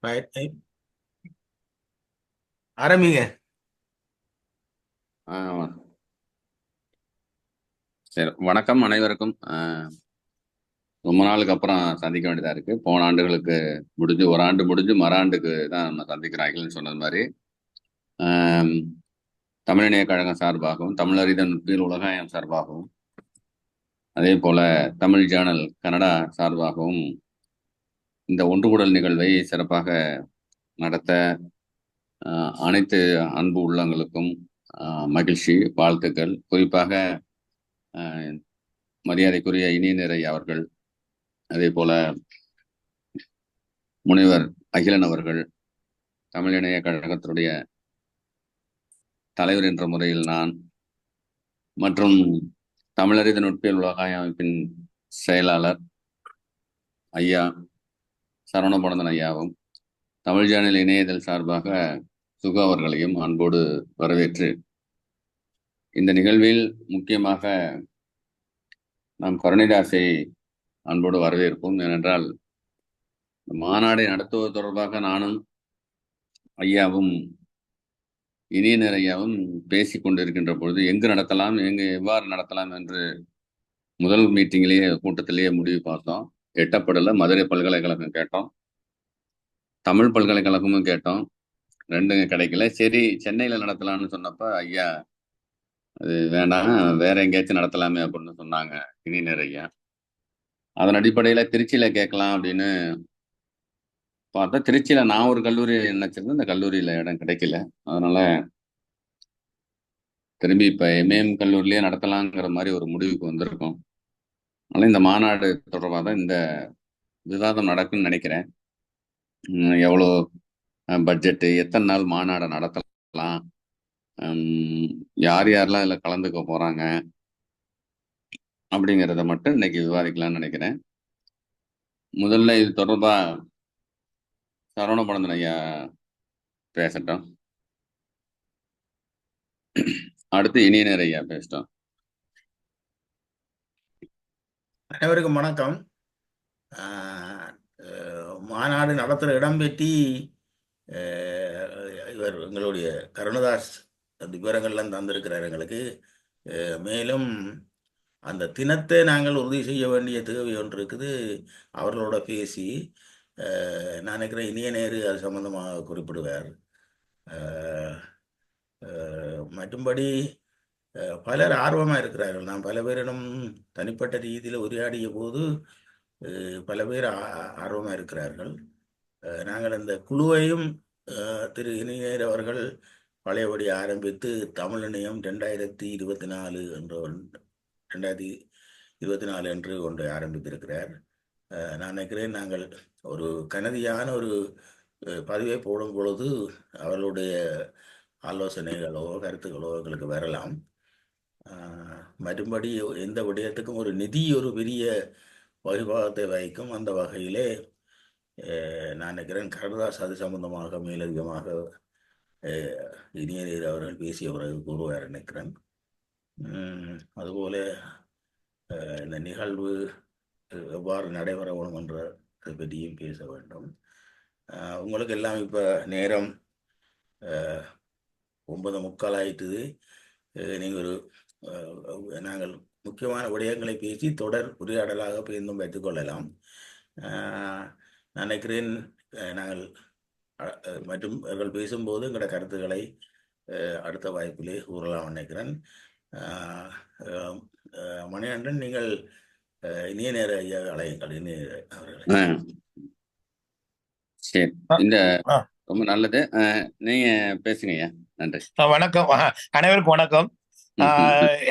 Right. ஆரம்பிங்க. ஆ, சரி. வணக்கம் அனைவருக்கும். ரொம்ப நாளுக்கு அப்புறம் சந்திக்க வேண்டியதா இருக்கு. போன ஆண்டுகளுக்கு முடிஞ்சு ஒரு ஆண்டு முடிஞ்சு மறாண்டுக்கு தான் நம்ம சந்திக்கிறாங்கன்னு சொன்னது மாதிரி ஆம், தமிழிணைய கழகம் சார்பாகவும் தமிழறிதல் நுட்பியல் உலகாயம் சார்பாகவும் அதே போல தமிழ் ஜேர்னல் கனடா சார்பாகவும் இந்த ஒன்றுகூடல் நிகழ்வை சிறப்பாக நடத்த அனைத்து அன்பு உள்ளங்களுக்கும் மகிழ்ச்சி, வாழ்த்துக்கள். குறிப்பாக ஆஹ், மரியாதைக்குரிய இனியநிறை அவர்கள், அதே போல முனைவர் அகிலன் அவர்கள், தமிழ் இணைய கழகத்தினுடைய தலைவர் என்ற முறையில் நான், மற்றும் தமிழறிந்த நுட்பியல் உலகாய அமைப்பின் செயலாளர் ஐயா சரவணபொனந்தன் ஐயாவும், தமிழ் ஜேர்னல் இணையதழ் சார்பாக சுகு அவர்களையும் அன்போடு வரவேற்று, இந்த நிகழ்வில் முக்கியமாக நாம் கருணைதாசை அன்போடு வரவேற்போம். ஏனென்றால் மாநாடை நடத்துவது தொடர்பாக நானும் ஐயாவும் இனியனர் ஐயாவும் பேசிக் கொண்டிருக்கின்ற பொழுது எங்கு நடத்தலாம், எவ்வாறு நடத்தலாம் என்று முதல் மீட்டிங்லேயே கூட்டத்திலேயே முடிவு பார்த்தோம். எட்டப்படல. மதுரை பல்கலைக்கழகம் கேட்டோம், தமிழ் பல்கலைக்கழகமும் கேட்டோம். ரெண்டும் கிடைக்கல. சரி, சென்னையில நடத்தலாம்னு சொன்னப்ப ஐயா அது வேண்டாம், வேற எங்கேயாச்சும் நடத்தலாமே அப்படின்னு சொன்னாங்க இனியனர் ஐயா. அதன் அடிப்படையில திருச்சியில கேட்கலாம் அப்படின்னு பார்த்தா, திருச்சியில நான் ஒரு கல்லூரி நினைச்சிருந்தேன். இந்த கல்லூரியில இடம் கிடைக்கல. அதனால திரும்பி இப்ப எம்ஏஎம் கல்லூரிலேயே நடத்தலாங்கிற மாதிரி ஒரு முடிவுக்கு வந்திருக்கோம். அதனால இந்த மாநாடு தொடர்பாக தான் இந்த விவாதம் நடக்கும்னு நினைக்கிறேன். எவ்வளோ பட்ஜெட்டு, எத்தனை நாள் மாநாடை நடத்தலாம், யார் யாரெல்லாம் இதில் கலந்துக்க போறாங்க அப்படிங்கிறத மட்டும் இன்னைக்கு விவாதிக்கலாம்னு நினைக்கிறேன். முதல்ல இது தொடர்பா சரவணபொனந்தன் ஐயா பேசட்டும், அடுத்து இனியனர் ஐயா பேசட்டும். அனைவருக்கும் வணக்கம். மாநாடு நடத்துகிற இடம் பற்றி இவர் எங்களுடைய கருணதாஸ் விவரங்கள்லாம் தந்திருக்கிறார் எங்களுக்கு. மேலும் அந்த தினத்தை நாங்கள் உறுதி செய்ய வேண்டிய தேவை ஒன்று இருக்குது. அவர்களோட பேசி நான் நினைக்கிறேன் இனிய நேரு அது சம்பந்தமாக குறிப்பிடுவார். மற்றும்படி பலர் ஆர்வமாக இருக்கிறார்கள். நான் பல பேரிடம் தனிப்பட்ட ரீதியில் உரையாடிய போது பல பேர் ஆர்வமாக இருக்கிறார்கள். நாங்கள் இந்த குழுவையும் திரு இனியர் அவர்கள் பழையபடி ஆரம்பித்து தமிழ் இணையம் 2024 என்ற 2024 என்று ஒன்று ஆரம்பித்திருக்கிறார். நான் நினைக்கிறேன் நாங்கள் ஒரு கனதியான ஒரு பதிவை போடும் பொழுது அவர்களுடைய ஆலோசனைகளோ கருத்துக்களோ எங்களுக்கு வரலாம். மறுபடி எந்த விடயத்துக்கும் ஒரு நிதி ஒரு பெரிய வழிபாகத்தை வகிக்கும். அந்த வகையிலே நான் நினைக்கிறேன் கருதாஸ் அது சம்பந்தமாக மேலதிகமாக இனியர் அவர்கள் பேசிய பிறகு கூறுவார் நினைக்கிறேன். அதுபோல இந்த நிகழ்வு எவ்வாறு நடைபெற வேணும் என்ற அதை பற்றியும் பேச வேண்டும். உங்களுக்கு எல்லாம் இப்போ நேரம் 9:45 ஆயிட்டுது. நீங்கள் ஒரு நாங்கள் முக்கியமான விடயங்களை பேசி தொடர் உரையாடலாக பேர்ந்தும் வைத்துக்கொள்ளலாம். நினைக்கிறேன் நாங்கள் மற்றும் அவர்கள் பேசும்போது எங்களோட கருத்துக்களை அடுத்த வாய்ப்பிலே கூறலாம் நினைக்கிறேன். மணிகண்டன், நீங்கள் இனிய நேர ஐயா அழையுங்கள். இனிய அவர்களை. சரி, இந்த ரொம்ப நல்லது. நீங்க பேசுங்க ஐயா. நன்றி. வணக்கம், அனைவருக்கும் வணக்கம்.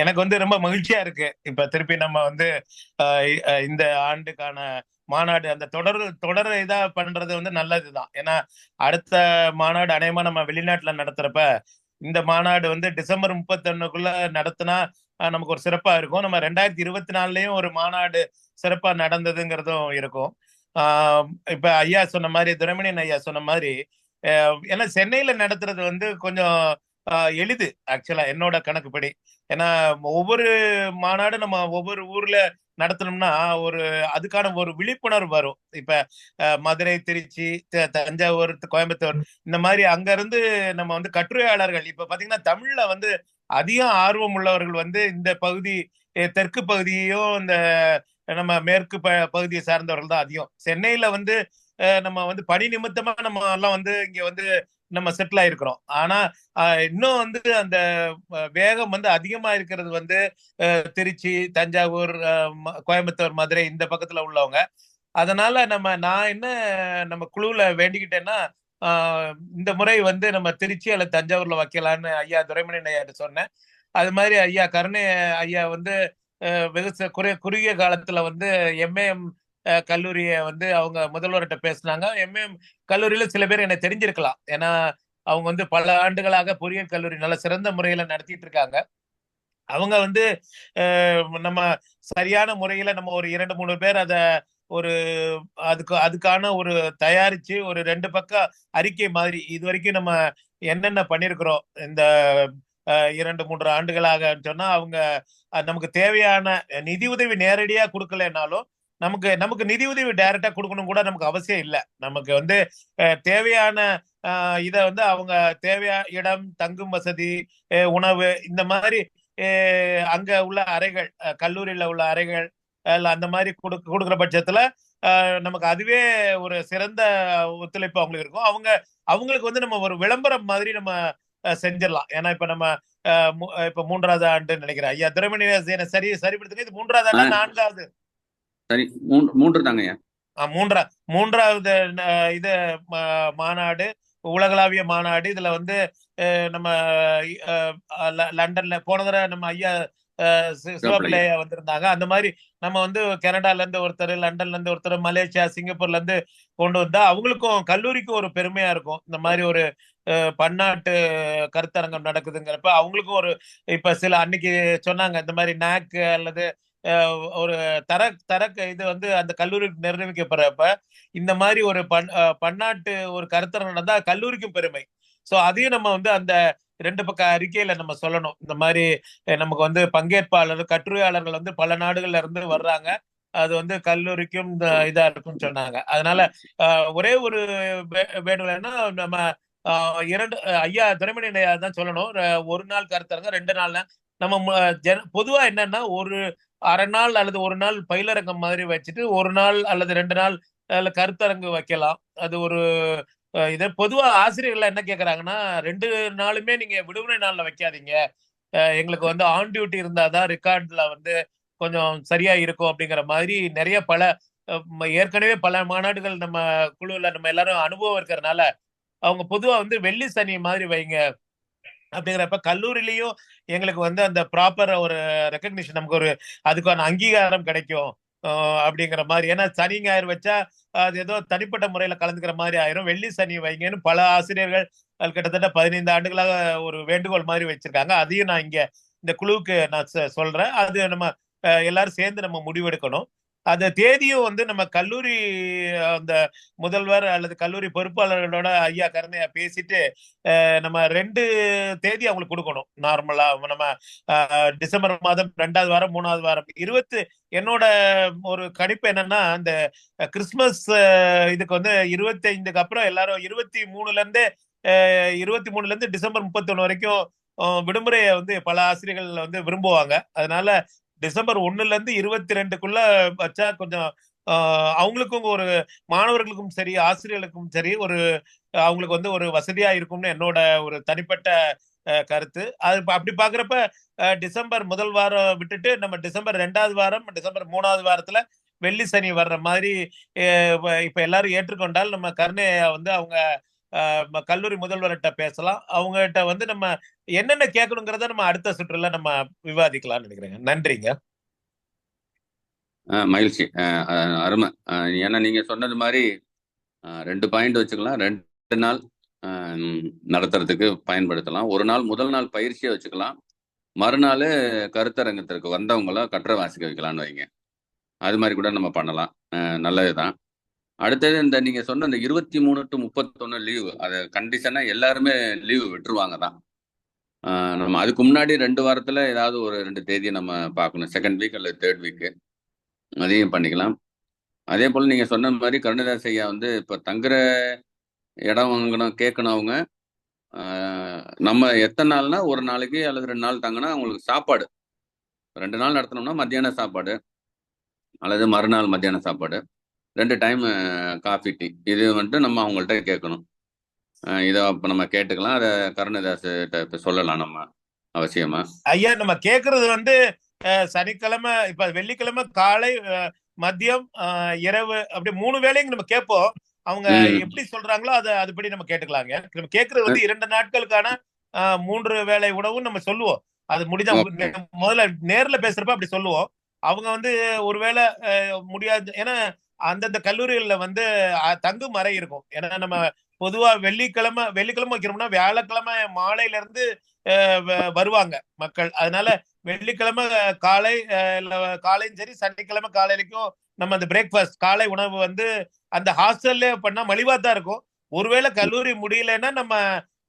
எனக்கு வந்து ரொம்ப மகிழ்ச்சியா இருக்கு. இப்ப திருப்பி நம்ம வந்து இந்த ஆண்டுக்கான மாநாடு அந்த தொடர் இதா பண்றது வந்து நல்லதுதான். ஏன்னா அடுத்த மாநாடு அநேகமா நம்ம வெளிநாட்டுல நடத்துறப்ப இந்த மாநாடு வந்து டிசம்பர் 31க்குள்ள நடத்தினா நமக்கு ஒரு சிறப்பா இருக்கும். நம்ம 2024லயும் ஒரு மாநாடு சிறப்பா நடந்ததுங்கிறதும் இருக்கும். இப்ப ஐயா சொன்ன மாதிரி, துரைமணியன் ஐயா சொன்ன மாதிரி, ஏன்னா சென்னையில நடத்துறது வந்து கொஞ்சம் எளிது ஆக்சுவலா என்னோட கணக்குப்படி. ஏன்னா ஒவ்வொரு மாநாடு நம்ம ஒவ்வொரு ஊர்ல நடத்தணும்னா ஒரு அதுக்கான ஒரு விழிப்புணர்வு வரும். இப்ப மதுரை, திருச்சி, தஞ்சாவூர், கோயம்புத்தூர் இந்த மாதிரி அங்க இருந்து நம்ம வந்து கட்டுரையாளர்கள் இப்ப பாத்தீங்கன்னா தமிழ்ல வந்து அதிக ஆர்வம் உள்ளவர்கள் வந்து இந்த பகுதி தெற்கு பகுதியையும் இந்த நம்ம மேற்கு பகுதியை சார்ந்தவர்கள் தான் அதிகம். சென்னையில வந்து நம்ம வந்து பணி நிமித்தமா நம்ம எல்லாம் வந்து இங்க வந்து நம்ம செட்டில் ஆயிருக்கிறோம். ஆனா இன்னும் வந்து அந்த வேகம் வந்து அதிகமா இருக்கிறது வந்து திருச்சி, தஞ்சாவூர், கோயம்புத்தூர், மதுரை இந்த பக்கத்துல உள்ளவங்க. அதனால நான் என்ன நம்ம குழுவுல வேண்டிக்கிட்டேன்னா இந்த முறை வந்து நம்ம திருச்சி அல்லது தஞ்சாவூர்ல வைக்கலான்னு ஐயா துரைமணி ஐயா சொன்னேன். அது மாதிரி ஐயா கருணை ஐயா வந்து வெகு குறுகிய காலத்துல வந்து எம்ஏஎம் கல்லூரிய வந்து அவங்க முதல்வர்கிட்ட பேசினாங்க. எம்ஏஎம் கல்லூரியில சில பேர் என்ன தெரிஞ்சிருக்கலாம். ஏன்னா அவங்க வந்து பல ஆண்டுகளாக பொறியியல் கல்லூரி நல்ல சிறந்த முறையில நடத்திட்டு இருக்காங்க. அவங்க வந்து நம்ம சரியான முறையில நம்ம ஒரு 2-3 பேர் அத ஒரு அதுக்கான ஒரு தயாரிச்சு ஒரு 2 பக்கம் அறிக்கை மாதிரி இது வரைக்கும் நம்ம என்னென்ன பண்ணிருக்கிறோம் இந்த 2-3 ஆண்டுகளாக சொன்னா அவங்க நமக்கு தேவையான நிதி உதவி நேரடியா கொடுக்கலனாலும் நமக்கு நிதி உதவி டைரக்டா கொடுக்கணும் கூட நமக்கு அவசியம் இல்லை. நமக்கு வந்து தேவையான இத வந்து அவங்க தேவையான இடம், தங்கும் வசதி, உணவு இந்த மாதிரி அங்க உள்ள அறைகள், கல்லூரியில உள்ள அறைகள் அந்த மாதிரி கொடுக்குற பட்சத்துல நமக்கு அதுவே ஒரு சிறந்த ஒத்துழைப்பு அவங்களுக்கு இருக்கும். அவங்களுக்கு வந்து நம்ம ஒரு விளம்பரம் மாதிரி நம்ம செஞ்சிடலாம். ஏன்னா இப்ப நம்ம இப்ப 3வது ஆண்டு நினைக்கிறேன். ஐயா துரைமணி சரிப்படுத்துங்க. இது 3வது ஆண்டா 4வது? சரி, 3 தாங்கய்யா. 3வது இது மாநாடு, உலகளாவிய மாநாடு. இதுல வந்து நம்ம லண்டன்ல போன தடவை நம்ம ஐயா சிவப்பிள்ளையா வந்திருந்தாங்க. அந்த மாதிரி நம்ம வந்து கனடால இருந்து ஒருத்தர், லண்டன்ல இருந்து ஒருத்தர், மலேசியா, சிங்கப்பூர்ல இருந்து கொண்டு வந்தா அவங்களுக்கும் கல்லூரிக்கும் ஒரு பெருமையா இருக்கும். இந்த மாதிரி ஒரு பன்னாட்டு கருத்தரங்கம் நடக்குதுங்கிறப்ப அவங்களுக்கும் ஒரு இப்ப சில அன்னைக்கு சொன்னாங்க இந்த மாதிரி நாக் அல்லது ஒரு தர இது வந்து அந்த கல்லூரிக்கு நிர்ணயிக்கப்படுறப்ப இந்த மாதிரி ஒரு பன்னாட்டு ஒரு கருத்தரங்கம் நடந்தா கல்லூரிக்கும் பெருமை. சோ அதையும் நம்ம வந்து அந்த 2 பக்க அறிக்கையில நம்ம சொல்லணும். இந்த மாதிரி நமக்கு வந்து பங்கேற்பாளர், கட்டுரையாளர்கள் வந்து பல நாடுகள்ல இருந்து வர்றாங்க. அது வந்து கல்லூரிக்கும் இதா இருக்கும்னு சொன்னாங்க. அதனால ஒரே ஒரு வேண்டுகோள்னா நம்ம 2 ஐயா துரைமணி ஐயா தான் சொல்லணும். ஒரு நாள் கருத்தரங்கம், 2 நாள்னா நம்ம பொதுவா என்னன்னா ஒரு அரை நாள் அல்லது ஒரு நாள் பயிலரங்கம் மாதிரி வச்சுட்டு ஒரு நாள் அல்லது 2 நாள் கருத்தரங்கு வைக்கலாம். அது ஒரு இதை பொதுவா ஆசிரியர்கள் என்ன கேக்குறாங்கன்னா 2 நாளுமே நீங்க விடுமுறை நாள்ல வைக்காதீங்க. எங்களுக்கு வந்து ஆன் டியூட்டி இருந்தாதான் ரெக்கார்ட்ல வந்து கொஞ்சம் சரியா இருக்கும் அப்படிங்கிற மாதிரி நிறைய பல ஏற்கனவே பல மாநாடுகள் நம்ம குழுல நம்ம எல்லாரும் அனுபவம் இருக்கிறதுனால அவங்க பொதுவா வந்து வெள்ளி சனி மாதிரி வைங்க அப்படிங்கிறப்ப கல்லூரியிலையும் எங்களுக்கு வந்து அந்த ப்ராப்பர் ஒரு ரெக்கக்னிஷன் நமக்கு ஒரு அதுக்கான அங்கீகாரம் கிடைக்கும் அப்படிங்கிற மாதிரி. ஏன்னா சனி ஞாயிறு வச்சா அது ஏதோ தனிப்பட்ட முறையில கலந்துக்கிற மாதிரி ஆயிரும். வெள்ளி சனி வைங்கன்னு பல ஆசிரியர்கள் கிட்டத்தட்ட 15 ஆண்டுகளாக ஒரு வேண்டுகோள் மாதிரி வச்சிருக்காங்க. அதையும் நான் இங்க இந்த குழுவுக்கு நான் சொல்றேன். அது நம்ம எல்லாரும் சேர்ந்து நம்ம முடிவெடுக்கணும். அந்த தேதியும் வந்து நம்ம கல்லூரி அந்த முதல்வர் அல்லது கல்லூரி பொறுப்பாளர்களோட ஐயா கருணையா பேசிட்டு நம்ம 2 தேதி அவங்களுக்கு கொடுக்கணும். நார்மலா நம்ம டிசம்பர் மாதம் 2வது வாரம், 3வது வாரம். என்னோட ஒரு கணிப்பு என்னன்னா இந்த கிறிஸ்துமஸ் இதுக்கு வந்து 25க்கு அப்புறம் எல்லாரும் 23ல இருந்து டிசம்பர் 31 வரைக்கும் விடுமுறையை வந்து பல ஆசிரியர்கள் வந்து விரும்புவாங்க. அதனால டிசம்பர் 1ல இருந்து 22க்குள்ள வச்சா கொஞ்சம் அவங்களுக்கும் ஒரு மாணவர்களுக்கும் சரி, ஆசிரியர்களுக்கும் சரி ஒரு அவங்களுக்கு வந்து ஒரு வசதியா இருக்கும்னு என்னோட ஒரு தனிப்பட்ட கருத்து. அது அப்படி பாக்குறப்ப டிசம்பர் முதல் வாரம் விட்டுட்டு நம்ம டிசம்பர் 2வது வாரம், டிசம்பர் 3வது வாரத்துல வெள்ளி சனி வர்ற மாதிரி இப்ப எல்லாரும் ஏற்றுக்கொண்டால் நம்ம கருணையா வந்து அவங்க கல்லூரி முதல்வர்கிட்ட பேசலாம். அவங்ககிட்ட வந்து நம்ம என்னென்ன கேட்கணுங்கிறத நம்ம அடுத்த சுற்றுல நம்ம விவாதிக்கலாம்னு நினைக்கிறேங்க. நன்றிங்க. மகிழ்ச்சி, அருமை. ஏன்னா நீங்க சொன்னது மாதிரி 2 பாயிண்ட் வச்சுக்கலாம். 2 நாள் நடத்துறதுக்கு பயன்படுத்தலாம். ஒரு நாள் முதல் நாள் பயிற்சியை வச்சுக்கலாம். மறுநாள் கருத்தரங்கத்திற்கு வந்தவங்கள கட்டுரை வாசிக்க வைக்கலான்னு வைங்க. அது மாதிரி கூட நம்ம பண்ணலாம். நல்லதுதான். அடுத்தது இந்த நீங்க சொன்ன இந்த 23 to 31 லீவு, அதை கண்டிஷனா எல்லாருமே லீவு விட்டுருவாங்க தான். நம்ம அதுக்கு முன்னாடி 2 வாரத்தில் ஏதாவது ஒரு 2 தேதியை நம்ம பார்க்கணும். செகண்ட் வீக் அல்லது தேர்ட் வீக்கு அதையும் பண்ணிக்கலாம். அதே போல் நீங்கள் சொன்ன மாதிரி கருணாதாஸ் ஐயா வந்து இப்போ தங்குற இடம் வாங்கணும் கேட்கணும் அவங்க. நம்ம எத்தனை நாள்னா ஒரு நாளைக்கு அல்லது 2 நாள் தங்கினா அவங்களுக்கு சாப்பாடு 2 நாள் நடத்தினோம்னா மத்தியான சாப்பாடு அல்லது மறுநாள் மத்தியான சாப்பாடு 2 டைம் காஃபி டீ இது வந்துட்டு நம்ம அவங்கள்ட்ட கேட்கணும். இதை இப்போ நம்ம கேட்டுக்கலாம். அதை கருணாதாஸ் இப்போ சொல்லலாம் நம்ம அவசியமா. ஐயா நம்ம கேக்குறது வந்து சனிக்கிழமை இப்ப வெள்ளிக்கிழமை காலை மதியம் இரவு அப்படி 3 வேளையும் நம்ம கேட்போம். அவங்க எப்படி சொல்றாங்களோ அதுபடி நம்ம கேட்டுக்கலாங்க. நம்ம கேட்கறது வந்து 2 நாட்களுக்கான 3 வேளை உணவும் நம்ம சொல்லுவோம். அது முடிஞ்சா முதல்ல நேர்ல பேசுறப்ப அப்படி சொல்லுவோம். அவங்க வந்து ஒருவேளை முடியாது. ஏன்னா அந்தந்த கல்லூரிகள்ல வந்து தங்கும் அறை இருக்கும். ஏன்னா நம்ம பொதுவா வெள்ளிக்கிழமை வைக்கிறோம்னா வியாழக்கிழமை மாலையில இருந்து வருவாங்க மக்கள். அதனால வெள்ளிக்கிழமை காலையும் சரி சனிக்கிழமை காலையிலைக்கும் நம்ம அந்த பிரேக்ஃபாஸ்ட் காலை உணவு வந்து அந்த ஹாஸ்டல்ல பண்ணா மலிவா தான் இருக்கும். ஒருவேளை கல்லூரி முடியலன்னா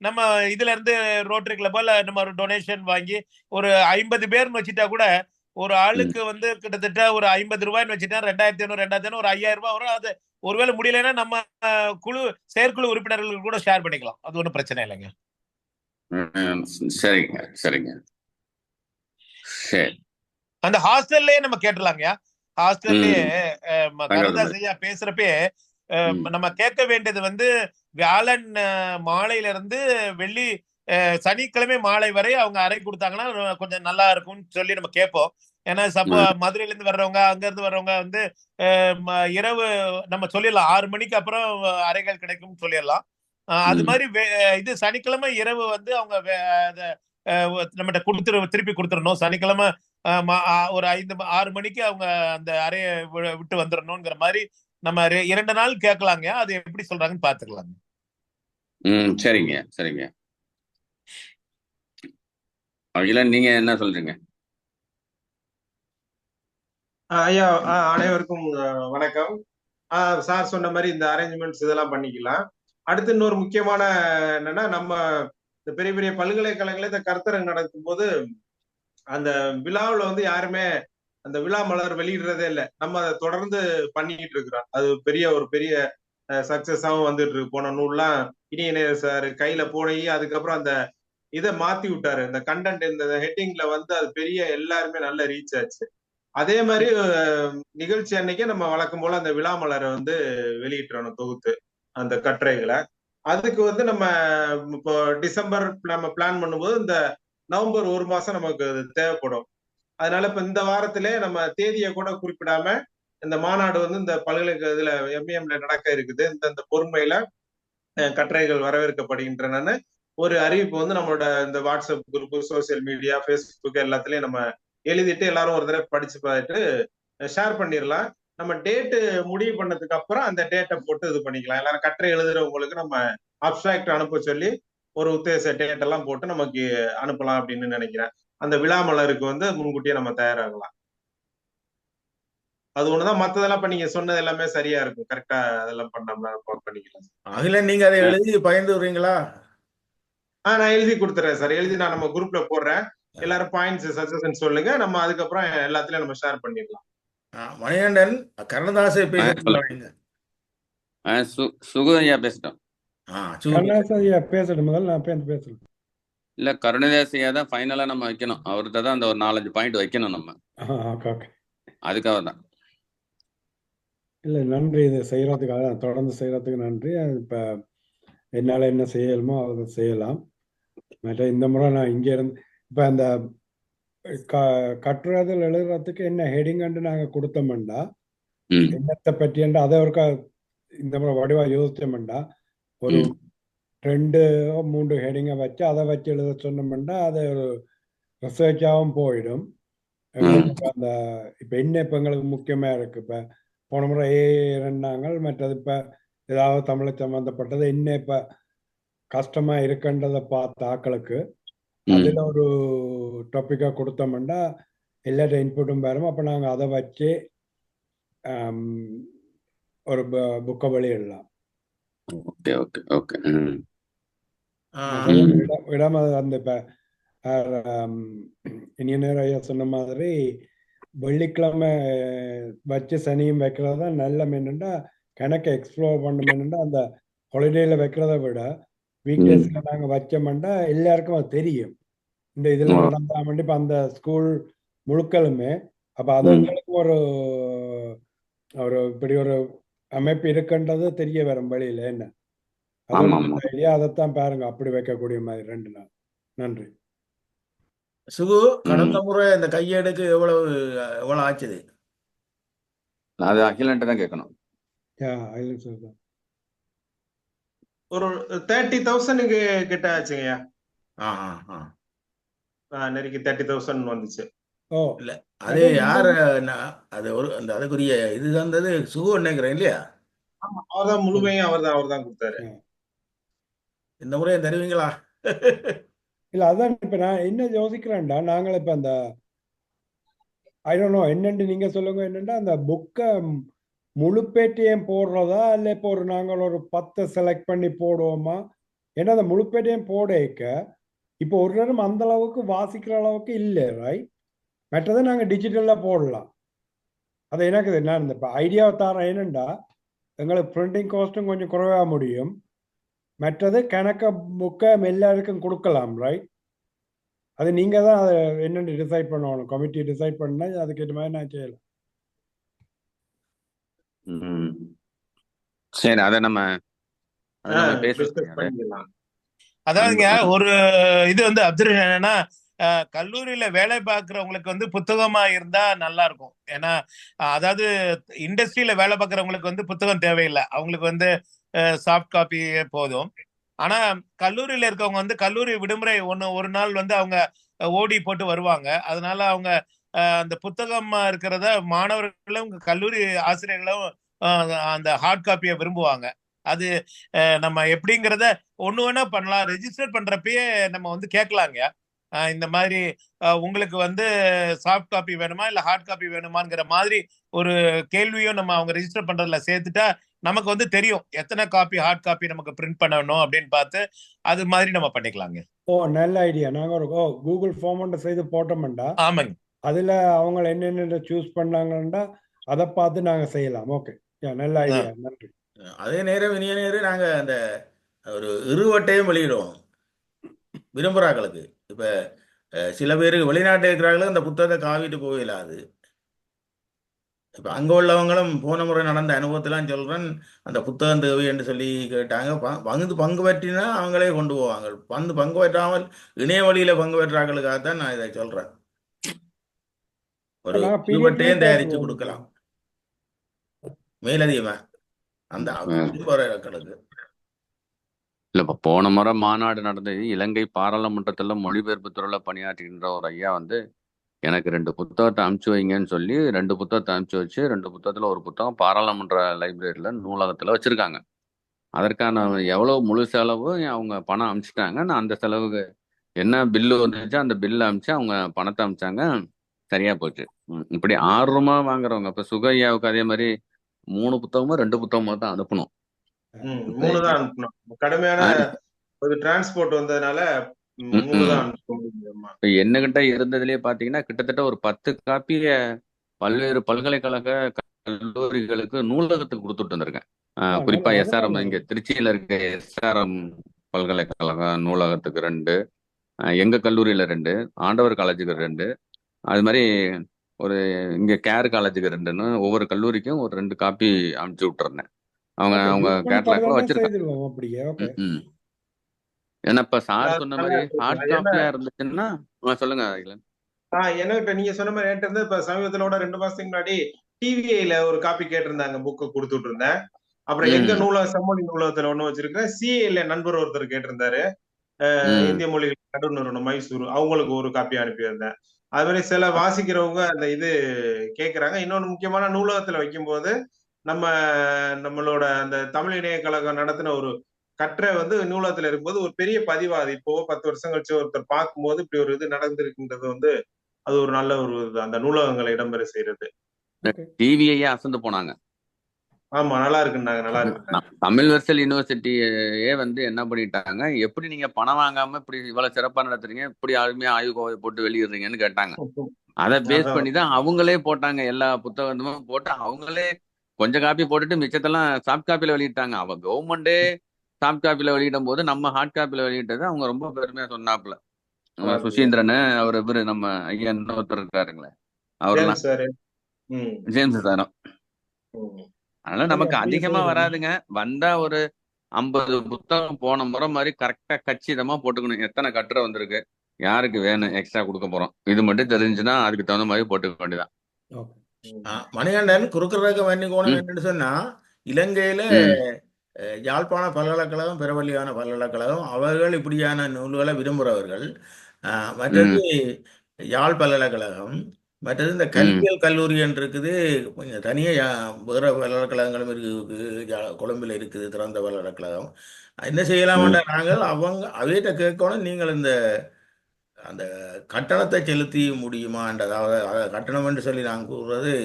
நம்ம இதுல இருந்து ரோட்டரி கிளப்ல நம்ம ஒரு டொனேஷன் வாங்கி ஒரு 50 பேர்னு வச்சுட்டா கூட ஒரு ஆளுக்கு வந்து கிட்டத்தட்ட ஒரு 50 ரூபாய்னு வச்சுட்டா 2500 ஒரு 5000 ரூபாய் வரும். அது ஒருவேளை முடியலன்னா நம்ம செயற்குழு உறுப்பினர்களுக்கு கூட ஷேர் பண்ணிக்கலாம். அது ஒன்றும் பிரச்சனை இல்லைங்க. சரிங்க சரிங்க சரி. அந்த ஹாஸ்டல்லயே நம்ம கேட்டுலாங்கயா. ஹாஸ்டல்லயே கருணாதாஸ் ஐயா பேசுறப்பே நம்ம கேட்க வேண்டியது வந்து வியாழன் மாலையில இருந்து வெள்ளி சனிக்கிழமை மாலை வரை அவங்க அறை கொடுத்தாங்கன்னா கொஞ்சம் நல்லா இருக்கும்னு சொல்லி நம்ம கேட்போம். ஏன்னா மதுரையில இருந்து வர்றவங்க அங்க இருந்து வர்றவங்க வந்து இரவு நம்ம சொல்லிடலாம் 6 மணிக்கு அப்புறம் அறைகள் கிடைக்கும்னு சொல்லிடலாம். அது மாதிரி இது சனிக்கிழமை இரவு வந்து அவங்க நம்மகிட்ட திருப்பி கொடுத்துடணும். சனிக்கிழமை ஒரு 5-6 மணிக்கு அவங்க அந்த அறையை விட்டு வந்துடணுங்கிற மாதிரி நம்ம 2 நாள் கேட்கலாங்க. அது எப்படி சொல்றாங்கன்னு பாத்துக்கலாங்க. சரிங்க சரிங்க. அகிலன் நீங்க என்ன சொல்றீங்க? ஐயா அனைவருக்கும் வணக்கம். சார் சொன்ன மாதிரி இந்த அரேஞ்ச்மெண்ட்ஸ் இதெல்லாம் பண்ணிக்கலாம். அடுத்து இன்னொரு முக்கியமான என்னன்னா, நம்ம இந்த பெரிய பெரிய பல்கலைக்கழகங்கள இந்த கருத்தரங்கு நடக்கும் போது அந்த விழாவில் வந்து யாருமே அந்த விழா மலர் வெளியிடுறதே இல்லை. நம்ம அதை தொடர்ந்து பண்ணிக்கிட்டு இருக்கிறோம். அது ஒரு பெரிய சக்சஸாவும் வந்துட்டு இருக்கு. போன நூல்லாம் இனியநேயர் சார் கையில போனி அதுக்கப்புறம் அந்த இதை மாத்தி விட்டாரு. இந்த கண்டென்ட் இந்த ஹெட்டிங்ல வந்து அது பெரிய எல்லாருமே நல்ல ரீச் ஆச்சு. அதே மாதிரி நிகழ்ச்சி அன்னைக்கே நம்ம வழக்கம் போல அந்த விழா மலரை வந்து வெளியிட்டுறணும் தொகுத்து அந்த கட்டுரைகளை. அதுக்கு வந்து நம்ம இப்போ டிசம்பர் நம்ம பிளான் பண்ணும்போது இந்த நவம்பர் 1 மாசம் நமக்கு தேவைப்படும். அதனால இப்ப இந்த வாரத்திலே நம்ம தேதியை கூட குறிப்பிடாம இந்த மாநாடு வந்து இந்த பல்கலைக்கழக இதுல எம்ஏஎம்ல நடக்க இருக்குது. இந்த பொறுமையில கட்டுரைகள் வரவேற்கப்படுகின்றன ஒரு அறிவிப்பு வந்து நம்மளோட இந்த WhatsApp group, social media, Facebook எல்லாத்துலயும் நம்ம எழுதிட்டு எல்லாரும் ஒரு தடவை படிச்சு பார்த்துட்டு ஷேர் பண்ணிடலாம். நம்ம டேட்டு முடிவு பண்ணதுக்கு அப்புறம் அந்த டேட்டை போட்டு இது பண்ணிக்கலாம். எல்லாரும் கட்டுரை எழுதுறவங்களுக்கு நம்ம அப்ட்ராக்ட் அனுப்ப சொல்லி ஒரு உத்தேச டேட் எல்லாம் போட்டு நமக்கு அனுப்பலாம் அப்படின்னு நினைக்கிறேன். அந்த விழா மலருக்கு வந்து முன்கூட்டியே நம்ம தயாராகலாம். அது ஒண்ணுதான். மத்ததெல்லாம் இப்ப நீங்க சொன்னது எல்லாமே சரியா இருக்கும். கரெக்டா அதெல்லாம் பண்ணோம்னா பண்ணிக்கலாம். அகிலன் நீங்க அதை எழுதி பகிர்ந்து விடுறீங்களா? நான் எழுதி கொடுத்துறேன் சார். எழுதி நான் நம்ம குரூப்ல போடுறேன். எல்லாரும் பாயிண்ட்ஸ் சஜஷன் சொல்லுங்க. நம்ம அதுக்கப்புறம் எல்லாத்துலயும் நம்ம ஷேர் பண்ணிடலாம். மணிகண்டன் கருணாதாஸை சுகதையா பேசிட்டோம். பேசட்டும். முதல்ல நான் பேசுறேன். இல்ல கருணாதாஸையா தான் ஃபைனலா நம்ம வைக்கணும். அவர்கிட்ட தான் அந்த ஒரு 4-5 பாயிண்ட் வைக்கணும் நம்ம. அதுக்காக தான். இல்ல நன்றி. இதை செய்யறதுக்காக தொடர்ந்து செய்யறதுக்கு நன்றி. இப்ப என்னால என்ன செய்யணுமோ அதை செய்யலாம். மற்ற இந்த முறை நான் இங்க இருந்து இப்ப அந்த கட்டுரைகள் எழுதுறதுக்கு என்ன ஹெடிங் நாங்க கொடுத்தோம்டா என்னத்தை பற்றி அதை ஒருக்கா இந்த முறை வடிவா யோசிச்சோம்டா ஒரு 2-3 ஹெடிங்கை வச்சு அதை வச்சு எழுத சொன்னோம்னா அது ஒரு ரிசர்ச்சாகவும் போயிடும். அந்த இப்ப என்ன இப்ப எங்களுக்கு முக்கியமா இருக்கு. இப்ப போன முறை இருந்தாங்க. மற்றது இப்ப ஏதாவது தமிழை சம்பந்தப்பட்டது என்ன இப்ப கஷ்டமா இருக்குன்றதை பார்த்த ஆக்களுக்கு அதுல ஒரு டாபிக்கா கொடுத்தோம்னா எல்லா இன்புட்டும் வரும். அப்ப நாங்க அதை வச்சு ஒரு புக்கை வெளியிடலாம். இடம் அந்த இப்ப இன்ஜினியர் ஐயா சொன்ன மாதிரி வெள்ளிக்கிழமை வச்சு சனியும் வைக்கிறது தான் நல்ல மென்னுண்டா கணக்கை எக்ஸ்ப்ளோர் பண்ண அந்த ஹாலிடேல வைக்கிறத விட வீக் டேஸ்ல நாங்கள் வச்சோம்னா எல்லாருக்கும் அது தெரியும். இந்த இதுல நடந்தா வேண்டி இப்ப அந்த ஸ்கூல் முழுக்களுமே அப்ப அது எங்களுக்கு ஒரு ஒரு இப்படி ஒரு அமைப்பு இருக்குன்றது தெரிய வரும் வழியில என்ன அது ஒரு நல்ல ஐடியா. அதைத்தான் பாருங்க அப்படி வைக்கக்கூடிய மாதிரி 2 நாள். நன்றி. சுகு, கடந்த முறை இந்த கையேடுக்கு எவ்வளவு ஆச்சுது? அது அகிலன்ட்டு தான் கேட்கணும். ஒரு 30,000 கிட்ட ஆச்சுங்கய்யா. நெருக்கி 30,000 வந்துச்சு. இல்ல அது யாரு அது ஒரு அந்த அதுக்குரிய இது தந்தது சுகு நினைக்கிறேன் இல்லையா? அவர்தான் முழுமையும் அவர்தான் கொடுத்தாரு. இந்த முறை தருவீங்களா? இல்ல அதான் இப்ப நான் என்ன யோசிக்கிறேன்டா, நாங்கள் இப்ப அந்த ஐ டோன்ட் நோ என்னன்னு நீங்க சொல்லுங்க. என்னன்னா அந்த புக்கை முழு பேட்டியம் போடுறதா இல்ல இப்போ நாங்கள் ஒரு 10 செலக்ட் பண்ணி போடுவோமா? ஏன்னா அந்த முழு பேட்டியம் போடக்க இப்போ ஒரு நேரம் அந்த அளவுக்கு வாசிக்கிற அளவுக்கு இல்லை ரைட். மற்றதை நாங்கள் டிஜிட்டலில் போடலாம். அது எனக்கு நான் இந்த ஐடியாவை தரேன். என்னண்டா எங்களுக்கு பிரிண்டிங் காஸ்ட்டும் கொஞ்சம் குறைவாக முடியும். மற்றது கணக்க புக்கை எல்லாருக்கும் கொடுக்கலாம் ரைட். அது நீங்கள் தான் அதை என்னென்னு டிசைட் பண்ணணும். கமிட்டி டிசைட் பண்ணால் அதுக்கேற்ற மாதிரி நான் செய்யலாம். சரி, அதை நம்ம பேசலாம். அதாவதுங்க ஒரு இது வந்து அப்சர்வேஷன் என்னன்னா, கல்லூரியில வேலை பார்க்கறவங்களுக்கு புத்தகமா இருந்தா நல்லா இருக்கும். ஏன்னா அதாவது இண்டஸ்ட்ரியில வேலை பார்க்கறவங்களுக்கு புத்தகம் தேவையில்லை, அவங்களுக்கு சாஃப்ட் காப்பி போதும். ஆனா கல்லூரியில இருக்கவங்க கல்லூரி விடுமுறை ஒரு நாள் அவங்க ஓடி போட்டு வருவாங்க. அதனால அவங்க அந்த புத்தகமா இருக்கிறத மாணவர்களும் கல்லூரி ஆசிரியர்களும் அந்த ஹார்ட் காப்பியை விரும்புவாங்க. அது நம்ம எப்படிங்கிறத ஒண்ணு வேணா பண்ணலாம். ரெஜிஸ்டர் பண்றப்பயே நம்ம கேட்கலாங்க, இந்த மாதிரி உங்களுக்கு சாஃப்ட் காப்பி வேணுமா இல்ல ஹார்ட் காப்பி வேணுமாங்கிற மாதிரி ஒரு கேள்வியும் நம்ம அவங்க ரெஜிஸ்டர் பண்றதுல சேர்த்துட்டா நமக்கு தெரியும் எத்தனை காப்பி ஹார்ட் காப்பி நமக்கு பிரிண்ட் பண்ணணும் அப்படின்னு பார்த்து அது மாதிரி நம்ம பண்ணிக்கலாங்க. நல்ல ஐடியா. நாங்க ஒரு கூகுள் ஃபார்ம் செய்து போட்டோம்டா. ஆமாங்க, அதுல அவங்க என்னென்ன சூஸ் பண்ணாங்கன்னா அதை பார்த்து நாங்க செய்யலாம். ஓகே, நல்ல ஐடியா, நன்றி. அதே நேரம் இனிய நேரம் நாங்க அந்த ஒரு இருவட்டையும் வெளியிடுவோம் விரும்புறாங்களுக்கு. இப்ப சில பேருக்கு வெளிநாட்டு இருக்கிறார்களும் அந்த புத்தகத்தை காவிட்டு போயிடாது. இப்ப அங்க உள்ளவங்களும் போன முறை நடந்த அனுபவத்தெல்லாம் சொல்றேன். அந்த புத்தகம் தேவை என்று சொல்லி கேட்டாங்க. பங்கு பற்றினா அவங்களே கொண்டு போவாங்க. பங்கு பற்றாமல் இணைய வழியில பங்கு பெற்றார்களுக்காகத்தான் நான் இதை சொல்றேன். ஒரு இருவட்டையும் தயாரிச்சு கொடுக்கலாம் மேலதிகமா அந்த விரும்புறவர்களுக்கு. இல்ல, இப்ப போன முறை மாநாடு நடந்தது இலங்கை பாராளுமன்றத்துல மொழிபெயர்ப்பு துறையில பணியாற்றுகின்ற ஒரு ஐயா எனக்கு 2 புத்தகத்தை அனுப்பிச்சு வைங்கன்னு சொல்லி 2 புத்தகத்தை அனுப்பிச்சு வச்சு 2 புத்தகத்துல ஒரு புத்தகம் பாராளுமன்ற லைப்ரரியில நூலகத்துல வச்சிருக்காங்க. அதற்கான எவ்வளவு முழு செலவு அவங்க பணம் அனுப்பிச்சிட்டாங்க. நான் அந்த செலவுக்கு என்ன பில்லு வந்துச்சு அந்த பில்லு அனுப்பிச்சு அவங்க பணத்தை அனுப்பிச்சாங்க. சரியா போச்சு. இப்படி ஆர்வமா வாங்குறவங்க இப்ப சுகையாவுக்கு அதே மாதிரி 3 புத்தகமோ 2 புத்தகமோ தான் அனுப்பணும். 3 தான் அனுப்பணும். கடுமையான ஒரு டிரான்ஸ்போர்ட் வந்ததுனால 3 தான் அனுப்ப முடியும். இப்ப என்னகிட்ட இருந்ததுலயே பாத்தீங்கன்னா கிட்டத்தட்ட ஒரு 10 காப்பிய பல்வேறு பல்கலைக்கழக கல்லூரிகளுக்கு நூலகத்துக்கு கொடுத்துட்டு வந்திருக்கேன். குறிப்பா SRM இங்க திருச்சியில இருக்க SRM பல்கலைக்கழக நூலகத்துக்கு 2, எங்க கல்லூரியில 2, ஆண்டவர் காலேஜுக்கு 2, அது மாதிரி ஒரு இங்க கேர் காலேஜுக்கு 2ன்னு ஒவ்வொரு கல்லூரிக்கும் ஒரு 2 காப்பி அனுப்பிச்சு விட்டுருந்தேன். அவங்க கேட்டலாக்ல வச்சிருக்காங்க. ஏன்னா இப்ப சார் சொன்ன மாதிரி ஹார்ட் காப்பியா இருந்துச்சுன்னா சொல்லுங்க. ஏன்னா இப்ப நீங்க சொன்ன மாதிரி என்கிட்ட இருந்து இப்ப சமீபத்துல 2 மாசத்துக்கு முன்னாடி டிவிஐல ஒரு காப்பி கேட்டிருந்தாங்க, புக்கு கொடுத்துட்டு இருந்தேன். அப்புறம் எங்க செம்மொழி நூலகத்துல ஒண்ணு வச்சிருக்கேன். சிஏல நண்பர் ஒருத்தர் கேட்டிருந்தாரு, இந்திய மொழிகள் நடுவர் நிறுவனம் மைசூர், அவங்களுக்கு ஒரு காப்பி அனுப்பியிருந்தேன். அது மாதிரி சில வாசிக்கிறவங்க அந்த இது கேட்கறாங்க. இன்னொன்னு முக்கியமான நூலகத்துல வைக்கும் போது நம்மளோட அந்த தமிழ் இணைய கழகம் நடத்தின ஒரு கற்றை நூலகத்துல இருக்கும்போது ஒரு பெரிய பதிவாது. இப்போ 10 வருஷம் கழிச்சு ஒருத்தர் பார்க்கும்போது இப்படி ஒரு இது நடந்திருக்குன்றது அது ஒரு நல்ல ஒரு அந்த நூலகங்களை இடம்பெற செய்யறது. டிவிஐயே அசந்து போனாங்க. ஆமா, நல்லா இருக்குன்னாங்க, நல்லா இருக்குன்னாங்க. தமிழ் வெர்சல் யூனிவர்சிட்டியே வந்து என்ன பண்ணிட்டாங்க, எப்படி நீங்க பணம் வாங்காம இப்படி இவ்வளவு சிறப்பா நடத்துறீங்க, இப்படி அருமையா ஆய்வு கோவை போட்டு வெளியிடுறீங்கன்னு கேட்டாங்க. அதை பேஸ் அதான். பண்ணி தான் அவங்களே போட்டாங்க. எல்லா புத்தகமும் போட்டு அவங்களே கொஞ்சம் காப்பி போட்டுட்டு மிச்சத்தெல்லாம் சாஃப்ட் காப்பியில வெளியிட்டாங்க. அவ கவர்மெண்டே சாஃப்ட் காப்பியில வெளியிடும் போது நம்ம ஹார்ட் காப்பியில வெளியிட்டது அவங்க ரொம்ப பெருமையா சொன்னாப்புல. நம்ம அப்படியா? சுசீந்திரன், அவர் இவரு நம்ம ஐயா இன்னொருத்தர் இருக்காருங்களே, அவரெல்லாம் ஜேம்ஸ் சார். ம். ஜேம்ஸ் சாரும். ம். அதனால சரி, நமக்கு அப்படியே அதிகமா செய்யுங்க. வராதுங்க. வந்தா ஒரு 50 புத்தகம் போன முறை மாதிரி கரெக்டா கச்சிதமா போட்டுக்கணும். எத்தனை கட்டுரை வந்திருக்கு, யாருக்கு வேணும், எக்ஸ்ட்ரா கொடுக்க போறோம், இது மட்டும் தெரிஞ்சுன்னா அதுக்கு தகுந்த மாதிரி போட்டுக்க வேண்டியதான். ஓகே. ம். மணிகண்டன் குறுக்குறக்க வேண்டிக்கோணம் ம் என்னன்னு சொன்னா, இலங்கையில ம் யாழ்ப்பாண பல்கலைக்கழகம், பிரவல்லியான பல்கலைக்கழகம் அவர்கள் இப்படியான நூல்களை விரும்புகிறவர்கள். மற்றது ம் யாழ் பல்கலைக்கழகம், மற்றது இந்த ம் கல்வியல் கல்லூரி என்று இருக்குது. கொஞ்சம் தனியாக வேறு பல்கலைக்கழகங்களும் இருக்குது. கொழும்பில் இருக்குது திறந்த பல்கலைக்கழகம். என்ன ம் செய்யலாம்டா, நாங்கள் அவங்க அவையிட்ட கேட்கணும், நீங்கள் இந்த அந்த கட்டணத்தை செலுத்தி முடியுமான்ற, அதாவது கட்டணம் என்று சொல்லி நான் கூறுறது,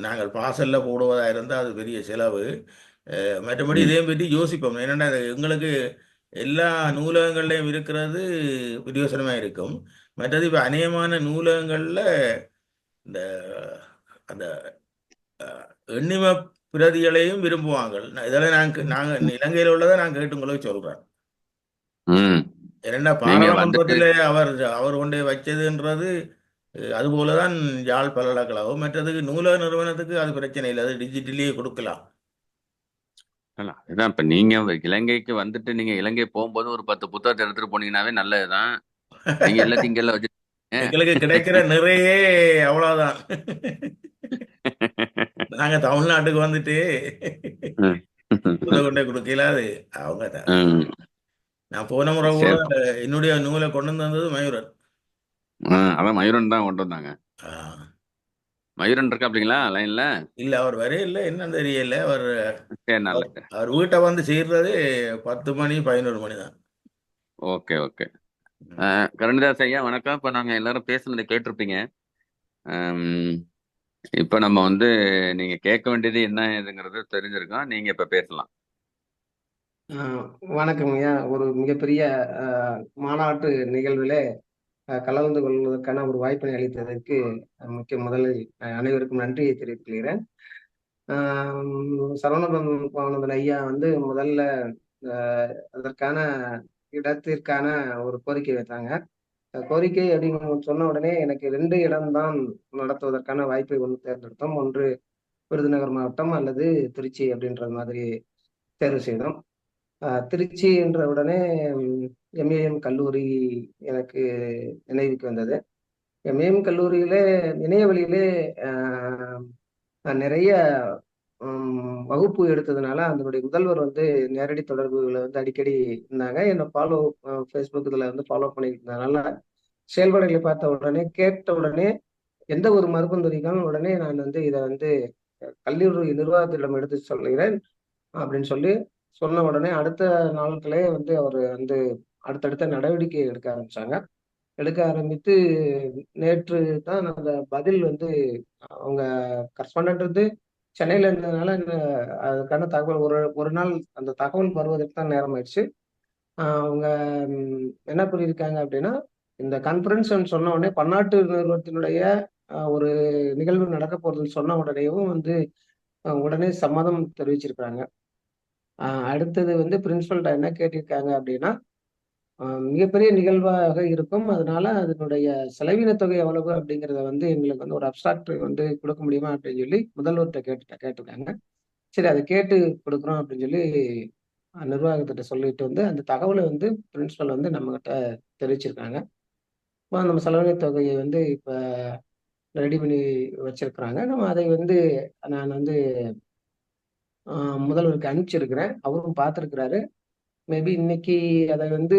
நாங்கள் பாசலில் போடுவதாக இருந்தால் அது பெரிய செலவு. மற்றபடி ம் இதே பற்றி யோசிப்போம். என்னென்னா எங்களுக்கு எல்லா நூலகங்கள்லையும் இருக்கிறது பிரயோசனமாக இருக்கும். மற்றது இப்போ அநேகமான நூலகங்களில் இந்த அந்த எண்ணிம பிரதிகளையும் விரும்புவாங்க. இதெல்லாம் நாங்கள் இலங்கையில் உள்ளதை நான் கேட்டு உங்களுக்கு சொல்கிறேன். ம் ஏன்னா நீங்க வந்துட்டு பாராளுமன்றத்தில் அவர் அவர் கொண்டு வச்சதுன்றது அதுபோல தான் யாழ் பல்கலைக்கழகம். மற்றதுக்கு நூலக நிறுவனத்துக்கு அது பிரச்சனை இல்லை, அது டிஜிட்டலியே கொடுக்கலாம். அதுதான் இப்ப நீங்க இலங்கைக்கு வந்துட்டு நீங்க இலங்கை போகும்போது ஒரு 10 புத்தகத்தை எடுத்துட்டு போனீங்கன்னாவே நல்லதுதான். நீங்க எல்லாத்தையும் இங்கெல்லாம் வச்சு எங்களுக்கு கிடைக்கிற நிறைய அவ்வளவுதான். நாங்க தமிழ்நாட்டுக்கு வந்துட்டு கொண்டே கொடுக்கல. அது அவங்க தான். நான் போன முறை கூட சரி. என்னுடைய நூலை கொண்டு வந்தது மயூரன். அதான் மயூரன் தான் கொண்டு வந்தாங்க. ஆ, மயூரன் இருக்கா அப்படிங்களா லைன்ல? இல்ல அவர் வரையில, என்னன்னு தெரியல. அவர் சரி, நல்ல. அவர் அவர் வீட்டை வந்து சேர்றது 10 மணி 11 மணி தான். Okay okay. கருணிதாஸ் ஐயா வணக்கம். இப்ப நாங்க எல்லாரும் பேசுனதை கேட்டிருப்பீங்க. இப்ப நம்ம வந்து நீங்க கேட்க வேண்டியது என்ன ஏதுங்கிறது தெரிஞ்சிருக்கோம். நீங்க இப்ப பேசலாம். வணக்கம் ஐயா. ஒரு மிகப்பெரிய மாநாட்டு நிகழ்விலே கலந்து கொள்வதற்கான ஒரு வாய்ப்பினை அளித்ததற்கு முதலில் அனைவருக்கும் நன்றியை தெரிவித்துக் கொள்கிறேன். சரவணபவனந்தன் ஐயா வந்து முதல்ல அதற்கான இடத்திற்கான ஒரு கோரிக்கை வைத்தாங்க. கோரிக்கை அப்படின்னு சொன்ன உடனே எனக்கு 2 இடம்தான் நடத்துவதற்கான வாய்ப்பை தேர்ந்தெடுத்தோம். ஒன்று விருதுநகர் மாவட்டம் அல்லது திருச்சி அப்படின்ற மாதிரி தேர்வு செய்தோம். திருச்சி என்ற உடனே எம்ஏஎம் கல்லூரி எனக்கு நினைவுக்கு வந்தது. எம்ஏஎம் கல்லூரியிலே இணையவழியிலே நிறைய வகுப்பு எடுத்ததுனால அதனுடைய முதல்வர் வந்து நேரடி தொடர்புகளை வந்து அடிக்கடி இருந்தாங்க. என்னை ஃபாலோ ஃபேஸ்புக் இதில் வந்து ஃபாலோ பண்ணிட்டு இருந்ததுனால செயல்பாடுகளை பார்த்த உடனே கேட்ட உடனே எந்த ஒரு மறுப்பும் தெரிவிக்காமல் உடனே நான் வந்து இதை வந்து கல்லூரி நிர்வாகத்திடம் எடுத்து சொல்கிறேன் அப்படின்னு சொல்லி சொன்ன உடனே அடுத்த நாட்களே வந்து அவர் வந்து அடுத்தடுத்த நடவடிக்கை எடுக்க ஆரம்பிச்சாங்க. எடுக்க ஆரம்பித்து நேற்று தான் அந்த பதில் வந்து அவங்க கரஸ்பாண்டன்ட் வந்து சென்னையில இருந்ததுனால அதுக்கான தகவல் ஒரு நாள் அந்த தகவல் வருவதற்கு தான் நேரம் ஆயிடுச்சு. அவங்க என்ன பண்ணியிருக்காங்க அப்படின்னா, இந்த கான்ஃபரன்ஸ் சொன்ன உடனே பன்னாட்டு நிறுவனத்தினுடைய ஒரு நிகழ்வு நடக்க போறதுன்னு சொன்ன உடனேயும் வந்து உடனே சம்மதம் தெரிவிச்சிருக்காங்க. அடுத்தது வந்து பிரின்சிபல்கிட்ட என்ன கேட்டிருக்காங்க அப்படின்னா, மிகப்பெரிய நிகழ்வாக இருக்கும். அதனால அதனுடைய செலவின தொகை எவ்வளவு அப்படிங்கிறத வந்து எங்களுக்கு வந்து ஒரு அப்ஸ்ட்ராக்ட் வந்து கொடுக்க முடியுமா அப்படின்னு சொல்லி முதல்வர்கிட்ட கேட்டிருக்காங்க. சரி, அதை கேட்டு கொடுக்குறோம் அப்படின்னு சொல்லி நிர்வாகத்திட்ட சொல்லிட்டு வந்து அந்த தகவலை வந்து பிரின்சிபல் வந்து நம்மகிட்ட தெரிவிச்சிருக்காங்க. இப்போ நம்ம செலவின தொகையை வந்து இப்ப ரெடி பண்ணி வச்சிருக்கிறாங்க. நம்ம அதை வந்து நான் வந்து முதல்வருக்கு அனுப்பிச்சிருக்கிறேன். அவரும் பார்த்துருக்கிறாரு. மேபி இன்னைக்கு அதை வந்து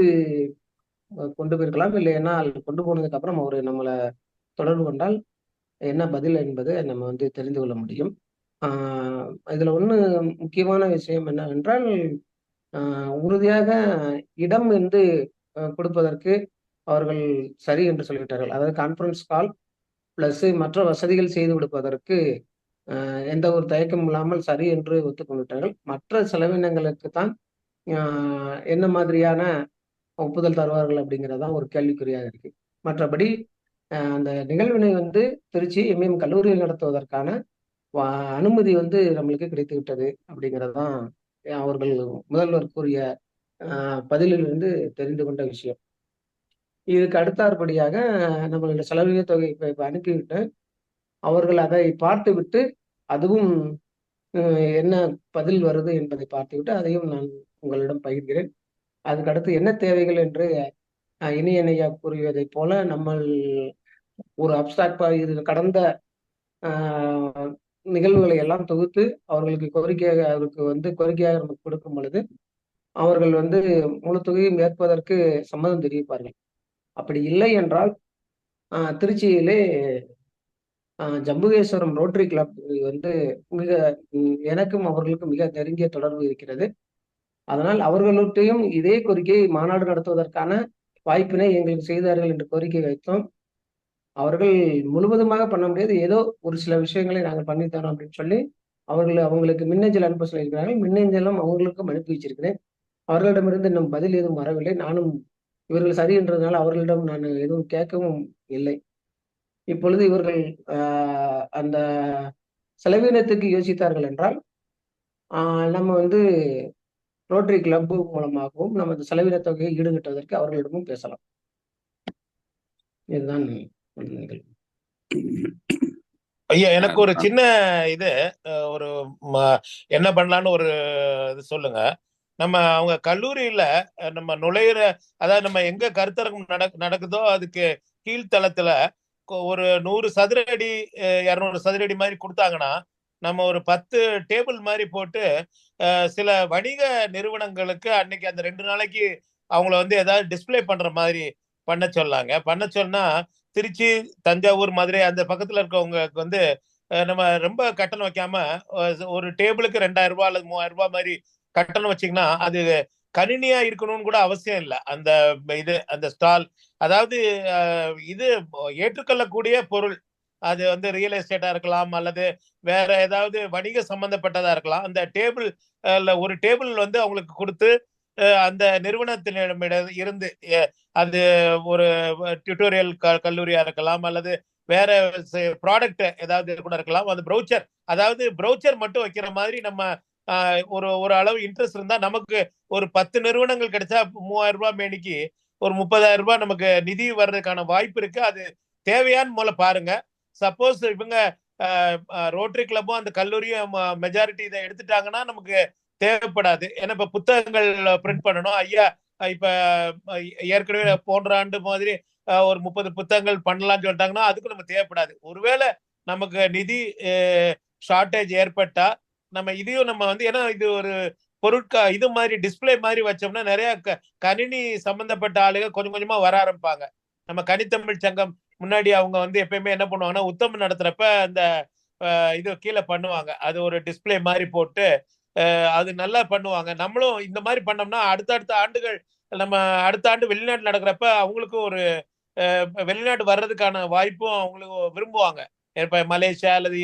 கொண்டு போயிருக்கலாம். இல்லைன்னா கொண்டு போனதுக்கு அப்புறம் அவரு நம்மளை தொடர்பு கொண்டால் என்ன பதில் என்பதை நம்ம வந்து தெரிந்து கொள்ள முடியும். இதுல ஒண்ணு முக்கியமான விஷயம் என்னவென்றால், உறுதியாக இடம் வந்து கொடுப்பதற்கு அவர்கள் சரி என்று சொல்லிவிட்டார்கள். அதாவது கான்ஃபரன்ஸ் கால் பிளஸ் மற்ற வசதிகள் செய்து கொடுப்பதற்கு எந்த ஒரு தயக்கமும் இல்லாமல் சரி என்று ஒத்துக்கொண்டுவிட்டார்கள். மற்ற செலவினங்களுக்கு தான் என்ன மாதிரியான ஒப்புதல் தருவார்கள் அப்படிங்கிறது தான் ஒரு கேள்விக்குறியாக இருக்கு. மற்றபடி அந்த நிகழ்வினை வந்து திருச்சி எம்ஏஎம் கல்லூரியில் நடத்துவதற்கான அனுமதி வந்து நம்மளுக்கு கிடைத்து விட்டது அப்படிங்கிறது தான் அவர்கள் முதல்வர் கூறிய பதிலிலிருந்து தெரிந்து கொண்ட விஷயம். இதுக்கு அடுத்தாற்படியாக நம்மளுடைய செலவின தொகை இப்ப அனுப்பிவிட்டு அவர்கள் அதை பார்த்துவிட்டு அதுவும் என்ன பதில் வருது என்பதை பார்த்துவிட்டு அதையும் நான் உங்களிடம் பகிர்கிறேன். அதுக்கு அடுத்து என்ன தேவைகள் என்று இனியனையா கூறியதைப் போல நம்ம ஒரு அப்சாக்டா இது கடந்த நிகழ்வுகளை எல்லாம் தொகுத்து அவர்களுக்கு கோரிக்கையாக நமக்கு கொடுக்கும் பொழுது அவர்கள் வந்து முழு தொகையும் ஏற்பதற்கு சம்மதம் தெரிவிப்பார்கள். அப்படி இல்லை என்றால் திருச்சியிலே ஜம்புகேஸ்வரம் ரோட்டரி கிளப் வந்து மிக எனக்கும் அவர்களுக்கும் மிக நெருங்கிய தொடர்பு இருக்கிறது. அதனால் அவர்களுடையும் இதே கோரிக்கை மாநாடு நடத்துவதற்கான வாய்ப்பினை எங்களுக்கு செய்தார்கள் என்று கோரிக்கை வைத்தோம். அவர்கள் முழுவதுமாக பண்ண முடியாது, ஏதோ ஒரு சில விஷயங்களை நாங்கள் பண்ணித்தரோம் அப்படின்னு சொல்லி அவங்களுக்கு மின்னஞ்சல் அனுப்ப சொல்லியிருக்கிறார்கள். மின்னஞ்சலும் அவங்களுக்கும் அனுப்பி வச்சிருக்கிறேன். அவர்களிடமிருந்து இன்னும் பதில் எதுவும் வரவில்லை. நானும் இவர்கள் சரி என்றதுனால அவர்களிடம் நான் எதுவும் கேட்கவும் இல்லை. இப்பொழுது இவர்கள் அந்த செலவினத்துக்கு யோசித்தார்கள் என்றால் நம்ம வந்து ரோட்டரி கிளப் மூலமாகவும் நம்ம இந்த செலவின தொகையை ஈடுகட்டுவதற்கு அவர்களிடமும் பேசலாம். இதுதான் ஐயா, எனக்கு ஒரு சின்ன இது ஒரு என்ன பண்ணலான்னு ஒரு இது சொல்லுங்க. நம்ம அவங்க கல்லூரியில நம்ம நுழையிற, அதாவது நம்ம எங்க கருத்தரங்கம் நடக்குதோ அதுக்கு கீழ்த்தளத்துல ஒரு 100 சதுர அடி 200 சதுர அடி மாதிரி கொடுத்தாங்கன்னா நம்ம ஒரு 10 டேபிள் மாதிரி போட்டு சில வணிக நிறுவனங்களுக்கு அன்னைக்கு அந்த 2 நாளைக்கு அவங்கள வந்து ஏதாவது டிஸ்பிளே பண்ற மாதிரி பண்ண சொன்னா திருச்சி, தஞ்சாவூர், மதுரை அந்த பக்கத்துல இருக்கவங்களுக்கு வந்து நம்ம ரொம்ப கட்டணம் வைக்காம ஒரு டேபிளுக்கு 2000 ரூபாய் அல்லது 3000 ரூபாய் மாதிரி கட்டணம் வச்சீங்கன்னா அது கணினியா இருக்கணும்னு கூட அவசியம் இல்லை. அந்த ஸ்டால், அதாவது இது ஏற்றுக்கொள்ளக்கூடிய பொருள், அது வந்து ரியல் எஸ்டேட்டா இருக்கலாம் அல்லது வேற ஏதாவது வணிக சம்பந்தப்பட்டதா இருக்கலாம். அந்த டேபிள் ஒரு டேபிள் வந்து அவங்களுக்கு கொடுத்து அந்த நிறுவனத்தினிடம் இருந்து அது ஒரு டியூட்டோரியல் கல்லூரியா இருக்கலாம் அல்லது வேற ப்ராடக்ட் ஏதாவது கூட இருக்கலாம். அந்த ப்ரௌச்சர், அதாவது ப்ரௌச்சர் மட்டும் வைக்கிற மாதிரி நம்ம ஒரு அளவு இன்ட்ரெஸ்ட் இருந்தா நமக்கு ஒரு 10 நிறுவனங்கள் கிடைச்சா 3000 ரூபாய் மேனிக்கு ஒரு 30,000 ரூபாய் நமக்கு நிதி வர்றதுக்கான வாய்ப்பு இருக்கு. அது தேவையான்னு மூலம் பாருங்க. சப்போஸ் இவங்க ரோட்டரி கிளப்பும் அந்த கல்லூரியும் மெஜாரிட்டி இதை எடுத்துட்டாங்கன்னா நமக்கு தேவைப்படாது. ஏன்னா இப்ப புத்தகங்கள் பிரிண்ட் பண்ணணும். ஐயா இப்ப ஏற்கனவே போன்ற ஆண்டு மாதிரி ஒரு 30 புத்தகங்கள் பண்ணலாம்னு சொல்லிட்டாங்கன்னா அதுக்கு நம்ம தேவைப்படாது. ஒருவேளை நமக்கு நிதி ஷார்டேஜ் ஏற்பட்டா நம்ம இதையும் நம்ம வந்து, ஏன்னா இது ஒரு இது மாதிரி டிஸ்பிளே மாதிரி வச்சோம்னா நிறைய கணினி சம்பந்தப்பட்ட ஆளுங்க கொஞ்சம் கொஞ்சமா வர ஆரம்பிப்பாங்க. நம்ம கனித்தமிழ் சங்கம் முன்னாடி அவங்க வந்து எப்பயுமே என்ன பண்ணுவாங்கன்னா உத்தமம் நடத்துறப்ப அந்த இது கீழே பண்ணுவாங்க. அது ஒரு டிஸ்பிளே மாதிரி போட்டு அது நல்லா பண்ணுவாங்க. நம்மளும் இந்த மாதிரி பண்ணோம்னா அடுத்த ஆண்டுகள் நம்ம அடுத்த ஆண்டு வெளிநாட்டு நடக்கிறப்ப அவங்களுக்கும் ஒரு வெளிநாட்டு வர்றதுக்கான வாய்ப்பும் அவங்களுக்கு விரும்புவாங்க. இப்ப மலேசியா அல்லது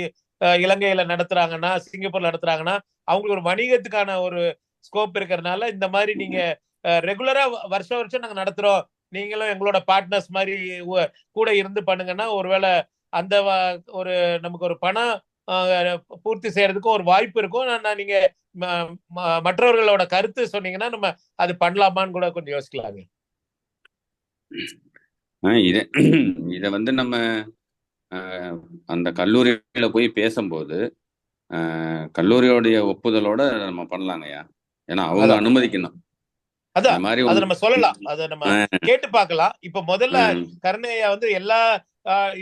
இலங்கையில நடத்துறாங்கன்னா, சிங்கப்பூர்ல நடத்துறாங்கன்னா அவங்களுக்கு ஒரு வணிகத்துக்கான ஒரு ஸ்கோப் இருக்கிறதுனால இந்த மாதிரி நீங்க ரெகுலரா வருஷம் நாங்க நடத்துறோம், நீங்களும் எங்களோட பார்ட்னர்ஸ் மாதிரி கூட இருந்து பண்ணுங்கன்னா ஒருவேளை அந்த ஒரு நமக்கு ஒரு பணம் பூர்த்தி செய்யறதுக்கும் ஒரு வாய்ப்பு இருக்கும். நீங்க மற்றவர்களோட கருத்து சொன்னீங்கன்னா நம்ம அது பண்ணலாமான்னு கூட கொஞ்சம் யோசிக்கலாங்க. இத வந்து நம்ம அந்த கல்லூரியில போய் பேசும்போது கல்லூரியோடைய ஒப்புதலோட நம்ம பண்ணலாங்கய்யா. ஏன்னா அவங்க அனுமதிக்கணும். அதான் அதை நம்ம சொல்லலாம், அதை நம்ம கேட்டு பார்க்கலாம். இப்ப முதல்ல கருணையா வந்து எல்லா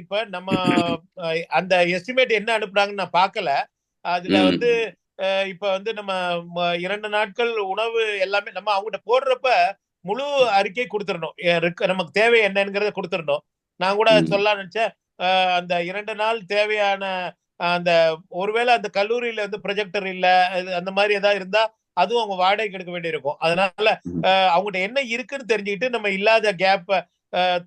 இப்ப நம்ம அந்த எஸ்டிமேட் என்ன அனுப்புறாங்கன்னு நான் பார்க்கல. அதுல வந்து இப்ப வந்து நம்ம 2 நாட்கள் உணவு எல்லாமே நம்ம அவங்ககிட்ட போடுறப்ப முழு அறிக்கை கொடுத்துடணும், நமக்கு தேவை என்னங்கிறத கொடுத்துடணும். நான் கூட சொல்ல நினைச்சேன் அந்த 2 நாள் தேவையான அந்த ஒருவேளை அந்த கல்லூரியில வந்து ப்ரொஜெக்டர் இல்ல அந்த மாதிரி ஏதாவது இருந்தா அதுவும் அவங்க வாடகைக்கு எடுக்க வேண்டியிருக்கும். அதனால அவங்ககிட்ட என்ன இருக்குன்னு தெரிஞ்சுக்கிட்டு நம்ம இல்லாத கேப்ப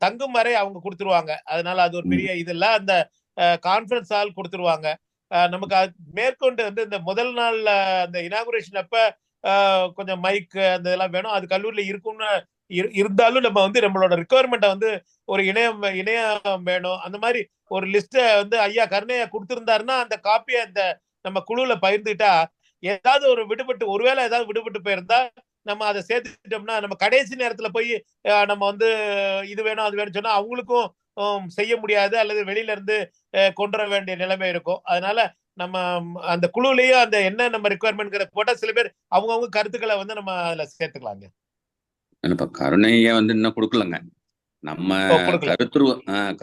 தங்கும் வரை அவங்க கொடுத்துருவாங்க. அதனால அது ஒரு பெரிய இது இல்ல. அந்த கான்ஃபரன்ஸ் ஹால் கொடுத்துருவாங்க. நமக்கு மேற்கொண்டு வந்து இந்த முதல் நாள்ல அந்த இனாகுரேஷன் அப்ப கொஞ்சம் மைக் அந்த இதெல்லாம் வேணும். அது கல்லூரியில இருக்கும்னு இருந்தாலும் நம்ம வந்து நம்மளோட ரிக்குவயர்மெண்ட்டை வந்து ஒரு இணையம் வேணும். அந்த மாதிரி ஒரு லிஸ்ட வந்து ஐயா கருணையா கொடுத்திருந்தாருன்னா அந்த காப்பியை அந்த நம்ம குழுல பகிர்ந்துட்டா ஏதாவது ஒரு விடுபட்டு ஒருவேளை ஏதாவது விடுபட்டு போயிருந்தா நம்ம அதை சேர்த்துட்டோம்னா நம்ம கடைசி நேரத்துல போய் நம்ம வந்து இது வேணும் அது வேணும் சொன்னா அவங்களுக்கும் செய்ய முடியாது, அல்லது வெளியில இருந்து கொண்டு வர வேண்டிய நிலைமை இருக்கும். அதனால நம்ம அந்த குழுலயும் அந்த என்ன நம்ம ரிக்குவயர்மெண்ட் போட்டா சில பேர் அவங்கவுங்க கருத்துக்களை வந்து நம்ம அதுல சேர்த்துக்கலாங்க. இப்ப கருணைய வந்து இன்னும் கொடுக்கலங்க. நம்ம கொடுக்கல.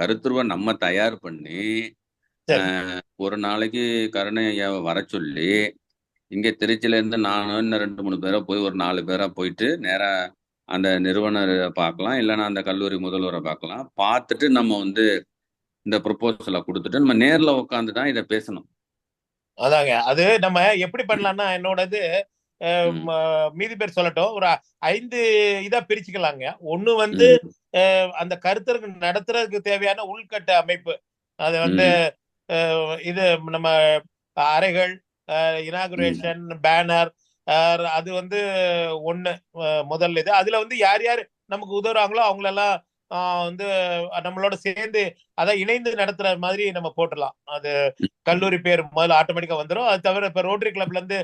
கருத்துருவ நம்ம தயார் பண்ணி சரி. ஒரு நாளைக்கு கருணையாவை வர சொல்லி இங்க திருச்சியில இருந்து நானும் இன்னும் 2-3 பேரா போய் ஒரு 4 பேரா போயிட்டு நேரா அந்த நிறுவனரை பார்க்கலாம், இல்லைன்னா அந்த கல்லூரி முதல்வரை பார்க்கலாம். பார்த்துட்டு நம்ம வந்து இந்த ப்ரொபோசலை கொடுத்துட்டு நம்ம நேர்ல உட்காந்து தான் இதை பேசணும். அதாங்க அது நம்ம எப்படி பண்ணலாம்னா என்னோடது மீதி பேர் சொல்லட்டும், ஒரு 5 இதா பிரிச்சுக்கலாங்க. ஒண்ணு வந்து அந்த கருத்தரங்கு நடத்துறதுக்கு தேவையான உள்கட்ட அமைப்பு, அது வந்து இது நம்ம அறைகள், இனாகுரேஷன், பேனர், அது வந்து ஒண்ணு முதல் இது. அதுல வந்து யார் யார் நமக்கு உதவுறாங்களோ அவங்களெல்லாம் வந்து நம்மளோட சேர்ந்து அதை இணைந்து நடத்துற மாதிரி நம்ம போட்டுடலாம். அது கல்லூரி பேர் முதல்ல ஆட்டோமேட்டிக்கா வந்துடும். அது தவிர இப்ப ரோட்டரி கிளப்ல இருந்து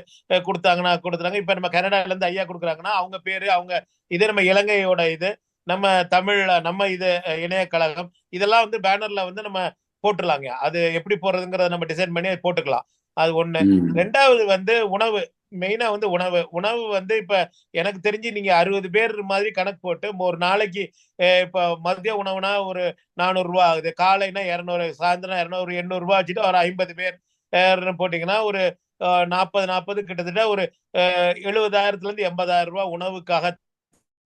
கொடுத்துறாங்க. இப்ப நம்ம கனடால இருந்து ஐயா கொடுக்குறாங்கன்னா அவங்க பேரு அவங்க இது நம்ம இலங்கையோட இது நம்ம தமிழ் நம்ம இது இணைய கழகம் இதெல்லாம் வந்து பேனர்ல வந்து நம்ம போட்டுடலாங்க. அது எப்படி போடுறதுங்கிறத நம்ம டிசைன் பண்ணி போட்டுக்கலாம். அது ஒண்ணு. ரெண்டாவது வந்து உணவு, மெயினா வந்து உணவு வந்து இப்ப எனக்கு தெரிஞ்சு நீங்க 60 பேர் மாதிரி கணக்கு போட்டு ஒரு நாளைக்கு இப்ப மதிய உணவுனா ஒரு 400 ரூபாய் ஆகுது, காலைனா 200, சாயந்தரம் 200, ஒரு 800 ரூபாய் வச்சுட்டு ஒரு 50 பேர் போட்டீங்கன்னா ஒரு 40 கிட்டத்தட்ட ஒரு 70,000 இருந்து 80,000 ரூபாய் உணவுக்காக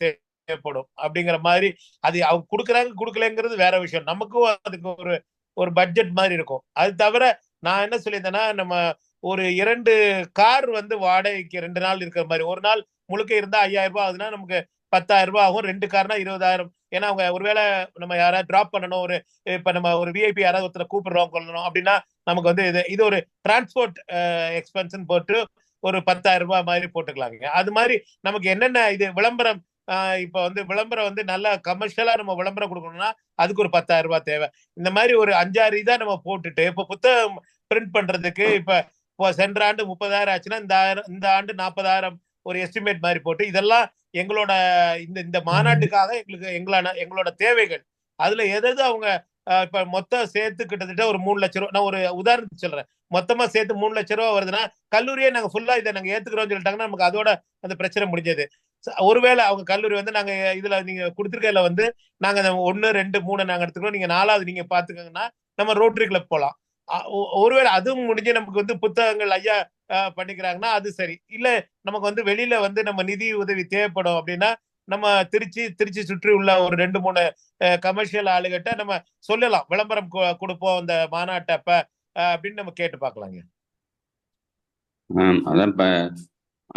தேவைப்படும். அப்படிங்கிற மாதிரி அது அவங்க கொடுக்குறாங்க கொடுக்கலங்கிறது வேற விஷயம். நமக்கும் அதுக்கு ஒரு பட்ஜெட் மாதிரி இருக்கும். அது தவிர நான் என்ன சொல்லியிருந்தேன்னா நம்ம ஒரு 2 கார் வந்து வாடகைக்கு 2 நாள் இருக்கிற மாதிரி, ஒரு நாள் முழுக்க இருந்தா 5,000 ரூபாய் ஆகுதுன்னா நமக்கு 10,000 ரூபாய் ஆகும். 2 கார்னா 20,000. ஏன்னா அவங்க ஒருவேளை நம்ம யாராவது டிராப் பண்ணணும், இப்ப நம்ம ஒரு விஐபி யாராவது ஒருத்தர் கூப்பிடுறோம் கொள்ளணும் அப்படின்னா நமக்கு வந்து இது ஒரு டிரான்ஸ்போர்ட் எக்ஸ்பென்ஸ் போட்டு ஒரு 10,000 ரூபாய் மாதிரி போட்டுக்கலாங்க. அது மாதிரி நமக்கு என்னென்ன இது விளம்பரம், இப்ப வந்து விளம்பரம் வந்து நல்லா கமர்ஷியலா நம்ம விளம்பரம் கொடுக்கணும்னா அதுக்கு ஒரு 10,000 ரூபாய் தேவை. இந்த மாதிரி ஒரு 5-6 இதா நம்ம போட்டுட்டு இப்ப புத்தகம் பிரிண்ட் பண்றதுக்கு இப்ப சென்ற ஆண்டு 30,000 ஆச்சுன்னா இந்த ஆண்டு 40,000 ஒரு எஸ்டிமேட் மாதிரி போட்டு இதெல்லாம் எங்களோட இந்த மாநாட்டுக்காக எங்களோட தேவைகள். அதுல எதாவது அவங்க இப்ப மொத்தம் சேர்த்து கிட்டத்தட்ட ஒரு 3 லட்சம் ரூபாய், நான் ஒரு உதாரணத்துக்கு சொல்றேன், மொத்தமா சேர்த்து 3 லட்சம் ரூபாய் வருதுன்னா கல்லூரியே நாங்க ஃபுல்லா இதை நாங்க ஏத்துக்கிறோம்னு சொல்லிட்டாங்கன்னா நமக்கு அதோட அந்த பிரச்சனை முடிஞ்சது. ஒருவேளை அவங்க கல்லூரி வந்து நாங்க இதுல நீங்க கொடுத்துருக்கல வந்து நாங்க 1, 2, 3 நாங்க எடுத்துக்கிறோம், நீங்க 4வது நீங்க பாத்துக்கோங்கன்னா நம்ம ரோட்டரி கிளப் போலாம். ஒருவேளை அதுவும் முடிஞ்சு நமக்கு வந்து புத்தகங்கள் ஐயா பண்ணிக்கிறாங்கன்னா அது சரி. இல்ல நமக்கு வந்து வெளியில வந்து நம்ம நிதி உதவி தேவைப்படும் அப்படின்னா நம்ம திருச்சி சுற்றி உள்ள ஒரு 2-3 கமர்ஷியல் ஆளுகிட்ட நம்ம சொல்லலாம், விளம்பரம் கொடுப்போம் அந்த மாநாட்டப்ப அப்படின்னு நம்ம கேட்டு பார்க்கலாங்க. அதான் இப்ப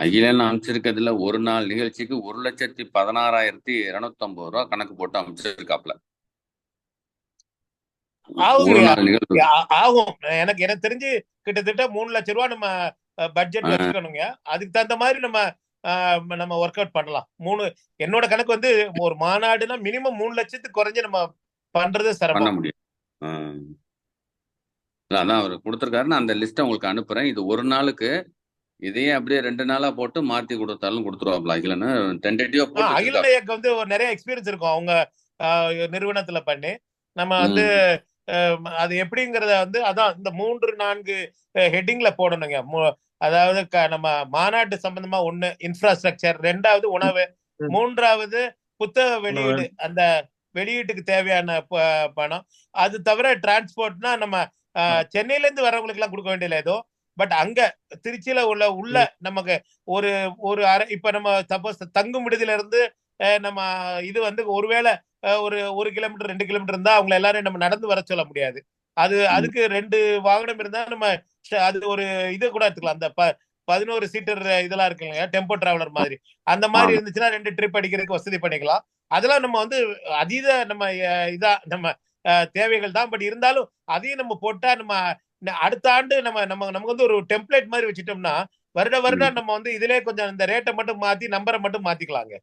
அகிலன் அமைச்சிருக்கிறதுல ஒரு நாள் நிகழ்ச்சிக்கு 1,16,250 ரூபாய் கணக்கு போட்டு அமைச்சிருக்காப்ல. ஆகும். எனக்கு தெரிஞ்சு கிட்டத்தட்ட 3 லட்சம் ரூபாய் நம்ம பட்ஜெட் வச்சுக்கணுங்க. அதுக்கு தகுந்த மாதிரி நம்ம ஒர்க் அவுட் பண்ணலாம். என்னோட கணக்கு வந்து ஒரு மாநாடுனா மினிமம் 3 லட்சத்துக்கு குறைஞ்சு நம்ம பண்றது சிரமம். பண்ண முடியும். அதான் அவர் கொடுத்துருக்காரு. நான் அந்த லிஸ்ட்டை உங்களுக்கு அனுப்புறேன். இது ஒரு நாளுக்கு, இதையே அப்படியே 2 நாளா போட்டு மாத்தி கொடுத்தாலும் கொடுத்துருவாப்ல அகிலன்னு டென்டேட்டிவா போட்டு. அகிலனுக்கு வந்து ஒரு நிறைய எக்ஸ்பீரியன்ஸ் இருக்கும் அவங்க நிறுவனத்துல பண்ணி. நம்ம வந்து அது எப்படிங்கறத வந்து அதான் இந்த 3-4 ஹெட்டிங்ல போடணுங்க. அதாவது நம்ம மாநாட்டு சம்பந்தமா 1 இன்ஃப்ராஸ்ட்ரக்சர், 2வது உணவு, 3வது புத்தக வெளியீடு, அந்த வெளியீட்டுக்கு தேவையான பணம். அது தவிர டிரான்ஸ்போர்ட்னா நம்ம சென்னையில இருந்து வர்றவங்களுக்கு எல்லாம் கொடுக்க வேண்டியது ஏதோ, பட் அங்க திருச்சியில உள்ள நமக்கு ஒரு அறை, இப்ப நம்ம சப்போஸ் தங்கும் விடுதியில இருந்து நம்ம இது வந்து ஒருவேளை ஒரு 1 கிலோமீட்டர் 2 கிலோமீட்டர் இருந்தா அவங்க எல்லாரும் நம்ம நடந்து வர சொல்ல முடியாது. அதுக்கு 2 வாகனம் இருந்தா நம்ம அது ஒரு இது கூட எடுத்துக்கலாம். அந்த 11 சீட்டர் இதெல்லாம் இருக்குங்க, டெம்போ டிராவலர் மாதிரி. அந்த மாதிரி இருந்துச்சுன்னா 2 ட்ரிப் அடிக்கிறதுக்கு வசதி பண்ணிக்கலாம். அதெல்லாம் நம்ம வந்து அதீத நம்ம இதா நம்ம தேவைகள் தான். பட் இருந்தாலும் அதையும் நம்ம போட்டா நம்ம அடுத்த ஆண்டு நமக்கு வந்து ஒரு டெம்ப்ளேட் மாதிரி வச்சுட்டோம்னா வருடம் நம்ம வந்து இதுலயே கொஞ்சம் இந்த ரேட்டை மட்டும் மாத்தி நம்பரை மட்டும் மாத்திக்கலாங்க.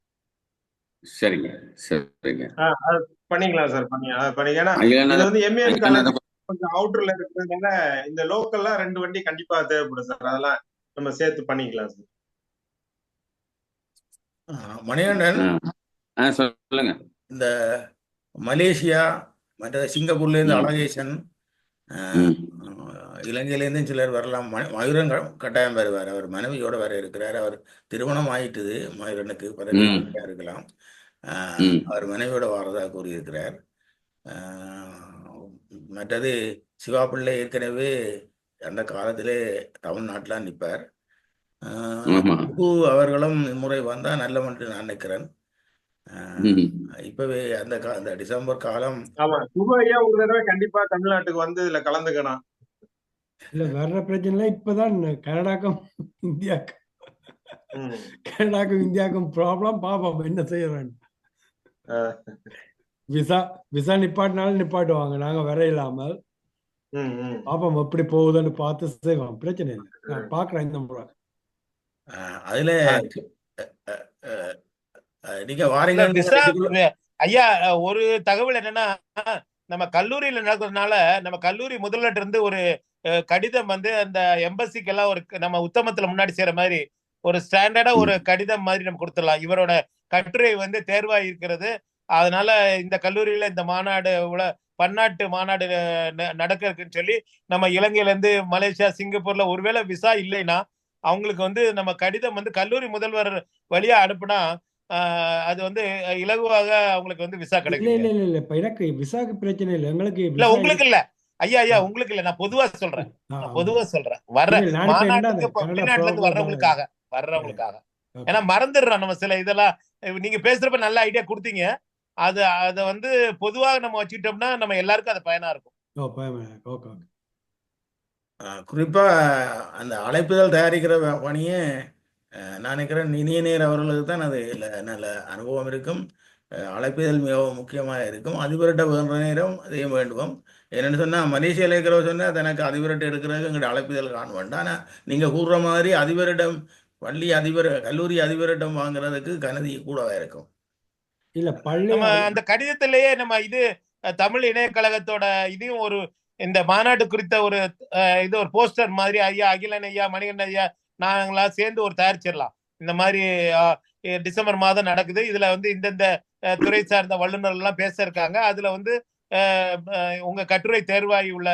சரிங்க சரிங்க. அது பண்ணிக்கலாம் சார், பண்ணி ஏன்னா அகிலன் இது அதை வந்து எம்ஏஎம் அகிலன் காலேஜ் அதை கொஞ்சம் அவுட்டர்ல இருக்கிறதுனால இந்த லோக்கல்ல 2 வண்டி கண்டிப்பா தேவைப்படும் சார். அதெல்லாம் நம்ம சேர்த்து பண்ணிக்கலாம் சார். மணிகண்டன், சொல்லுங்க. இந்த மலேசியா மற்ற சிங்கப்பூர்லேருந்து அழகேசன், இலங்கையிலேருந்தும் சிலர் வரலாம். மயூரன் கட்டாயம் வருவார். அவர் மனைவியோட வர இருக்கிறார். அவர் திருமணம் ஆயிட்டுது. மயூரனுக்கு பதவியாக இருக்கலாம். அவர் மனைவியோட வரதா கூறியிருக்கிறார். மற்றது சிவா பிள்ளை ஏற்கனவே அந்த காலத்திலே தமிழ்நாட்டில் நிற்பார். அவர்களும் இம்முறை வந்தா நல்ல என்று நான் நினைக்கிறேன். இப்பவே அந்த டிசம்பர் காலம். ஆமா, சுபையா ஒரு தடவை கண்டிப்பா தமிழ்நாட்டுக்கு வந்து இதுல கலந்துக்கணும். இல்ல வர்ற பிரச்சனை இப்பதான் கனடாக்கும் இந்தியாவுக்கும் ப்ராப்ளம். பாப்போம் என்ன செய்யறேன். விசா நிப்பாட்டினாலும் நிப்பாட்டுவாங்க, நாங்க வர இல்லாமல். பாப்போம் எப்படி போகுதுன்னு பார்த்து செய்வோம். பிரச்சனை இல்லை, நான் பாக்குறேன் இந்த முறை. அதுல நீங்க வாரீங்க ஐயா. ஒரு தகவல் என்னன்னா, நம்ம கல்லூரியில நடக்கிறதுனால நம்ம கல்லூரி முதல்வர்கிட்ட இருந்து ஒரு கடிதம் வந்து அந்த எம்பசிக்கெல்லாம் ஒரு நம்ம உத்தமத்துல முன்னாடி செய்யற மாதிரி ஒரு ஸ்டாண்டர்டா ஒரு கடிதம் மாதிரி நம்ம கொடுத்துடலாம். இவரோட கட்டுரை வந்து தேர்வா இருக்கிறது, அதனால இந்த கல்லூரியில இந்த மாநாடு பன்னாட்டு மாநாடு நடக்க இருக்குன்னு சொல்லி நம்ம இலங்கையில இருந்து மலேசியா சிங்கப்பூர்ல ஒருவேளை விசா இல்லைன்னா அவங்களுக்கு வந்து நம்ம கடிதம் வந்து கல்லூரி முதல்வர் வழியா அனுப்புனா அது வந்து இலகுவாக அவங்களுக்கு வந்து விசா கிடைக்கும். இல்ல எனக்கு விசாக்கு பிரச்சனை இல்லை. எங்களுக்கு இல்ல, உங்களுக்கு இல்ல ஐயா, உங்களுக்கு இல்ல. நான் பொதுவா சொல்றேன். வர்ற மாநாட்டுக்கு வெளிநாட்டுல இருந்து வர்றவங்களுக்காக. ஏன்னா மறந்துடுறோம் நம்ம சில இதெல்லாம். நீங்க பேசுறப்ப நல்ல ஐடியா கொடுத்தீங்க. அத வந்து பொதுவாக நம்ம வச்சுக்கிட்டோம்னா நம்ம எல்லாருக்கும் அது பயனா இருக்கும். குறிப்பா அந்த அழைப்புதல் தயாரிக்கிற பணியே நான் நினைக்கிறேன் இனிய அவர்களுக்கு தான் அது நல்ல அனுபவம் இருக்கும். அழைப்புதல் மிகவும் முக்கியமாக இருக்கும். அதிபர்கிட்ட வேண்ட நேரம் அதையும் வேண்டும். என்னென்னு சொன்னால் மலேசியாவில் இருக்கிறவங்க சொன்னால் தனக்கு அதிபர்கிட்ட எடுக்கிறதுக்கு எங்கள்கிட்ட அழைப்புதல் காண வேண்டாம். ஆனால் நீங்கள் கூறுற மாதிரி அதிபரிடம் கல்லூரி அதிபரிடம் வாங்குறதுக்கு கனதி கூடவா இருக்கும். இல்ல பள்ளி அந்த கடிதத்திலேயே நம்ம இது தமிழ் இணையக்கழகத்தோட இதையும் ஒரு இந்த மாநாடு குறித்த ஒரு ஒரு போஸ்டர் மாதிரி ஐயா அகிலன் ஐயா மணிகண்டன் ஐயா நாங்களா சேர்ந்து ஒரு தயாரிச்சிடலாம். இந்த மாதிரி டிசம்பர் மாதம் நடக்குது, இதுல வந்து இந்தந்த துறை சார்ந்த வல்லுநர்கள் எல்லாம் பேச இருக்காங்க, அதுல வந்து உங்க கட்டுரை தேர்வாகி உள்ள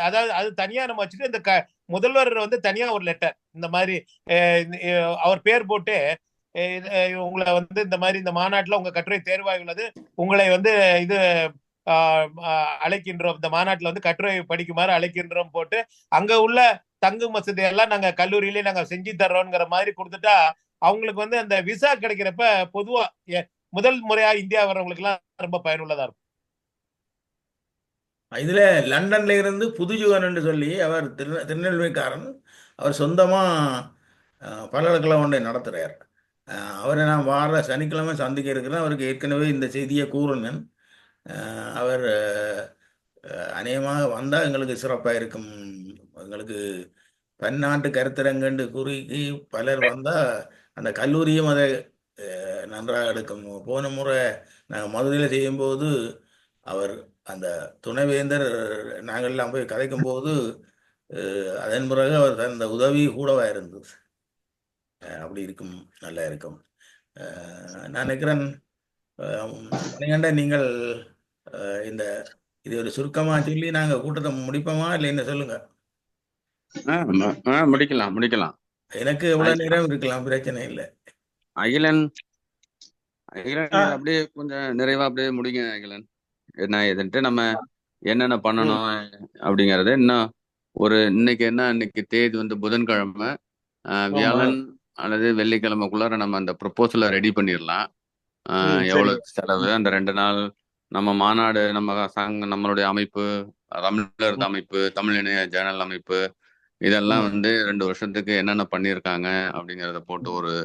அதாவது அது தனியா நம்ம வச்சுட்டு இந்த முதல்வர் வந்து தனியா ஒரு லெட்டர் இந்த மாதிரி அவர் பேர் போட்டு உங்களை வந்து இந்த மாதிரி இந்த மாநாட்டுல உங்க கட்டுரை தேர்வாகி உள்ளது, உங்களை வந்து இது அழைக்கின்றோம், இந்த மாநாட்டுல வந்து கட்டுரை படிக்குமாறு அழைக்கின்றோம் போட்டு அங்க உள்ள தங்கு வசதி எல்லாம் நாங்க கல்லூரியிலே நாங்க செஞ்சு தர்றோம்ங்கிற மாதிரி கொடுத்துட்டா அவங்களுக்கு வந்து அந்த விசா கிடைக்கிறப்ப பொதுவா முதல் முறையா இந்தியா வர்றவங்களுக்கு எல்லாம் ரொம்ப பயனுள்ளதா இருக்கும். இதுல லண்டன்ல இருந்து புதுஜுகன் சொல்லி அவர் திருநெல்வேலிக்காரன். அவர் சொந்தமா பல்கலைக்கழகம் ஒன்றை நடத்துறார். அவரை நான் வார சனிக்கிழமை சந்திக்க இருக்கிறேன். அவருக்கு ஏற்கனவே இந்த செய்தியை கூறினேன். அவர் அநேகமாக வந்தால் எங்களுக்கு சிறப்பாக இருக்கும். எங்களுக்கு பன்னாட்டு கருத்தரங்கண்டு கூறி பலர் வந்தால் அந்த கல்லூரியும் அதை நன்றாக எடுக்கும். போன முறை நாங்கள் மதுரையில் செய்யும்போது அவர் அந்த துணைவேந்தர் நாங்கள் எல்லாம் போய் கதைக்கும் போது அதன் பிறகு அவர் அந்த உதவி கூடவா இருந்தது. அப்படி இருக்கும், நல்லா இருக்கும். நான் நினைக்கிறேன் நீங்கள் இந்த இது ஒரு சுருக்கமா சொல்லி நாங்க கூட்டத்தை முடிப்போமா இல்லை என்ன சொல்லுங்க? முடிக்கலாம். எனக்கு எவ்வளவு நேரம் இருக்கலாம், பிரச்சனை இல்லை. அகிலன் அப்படியே கொஞ்சம் நிறைவா அப்படியே முடிங்க அகிலன். என்ன இதுன்ட்டு நம்ம என்னென்ன பண்ணணும் அப்படிங்கறது. இன்னும் இன்னைக்கு தேதி வந்து புதன்கிழமை, வியாழன் அல்லது வெள்ளிக்கிழமைக்குள்ளார நம்ம அந்த ப்ரொபோசலை ரெடி பண்ணிடலாம். எவ்வளவு செலவு, அந்த 2 நாள் நம்ம மாநாடு, நம்மளுடைய அமைப்பு, தமிழர் அமைப்பு, தமிழ் இணைய ஜேர்னல் அமைப்பு, இதெல்லாம் வந்து 2 வருஷத்துக்கு என்னென்ன பண்ணியிருக்காங்க அப்படிங்கிறத போட்டு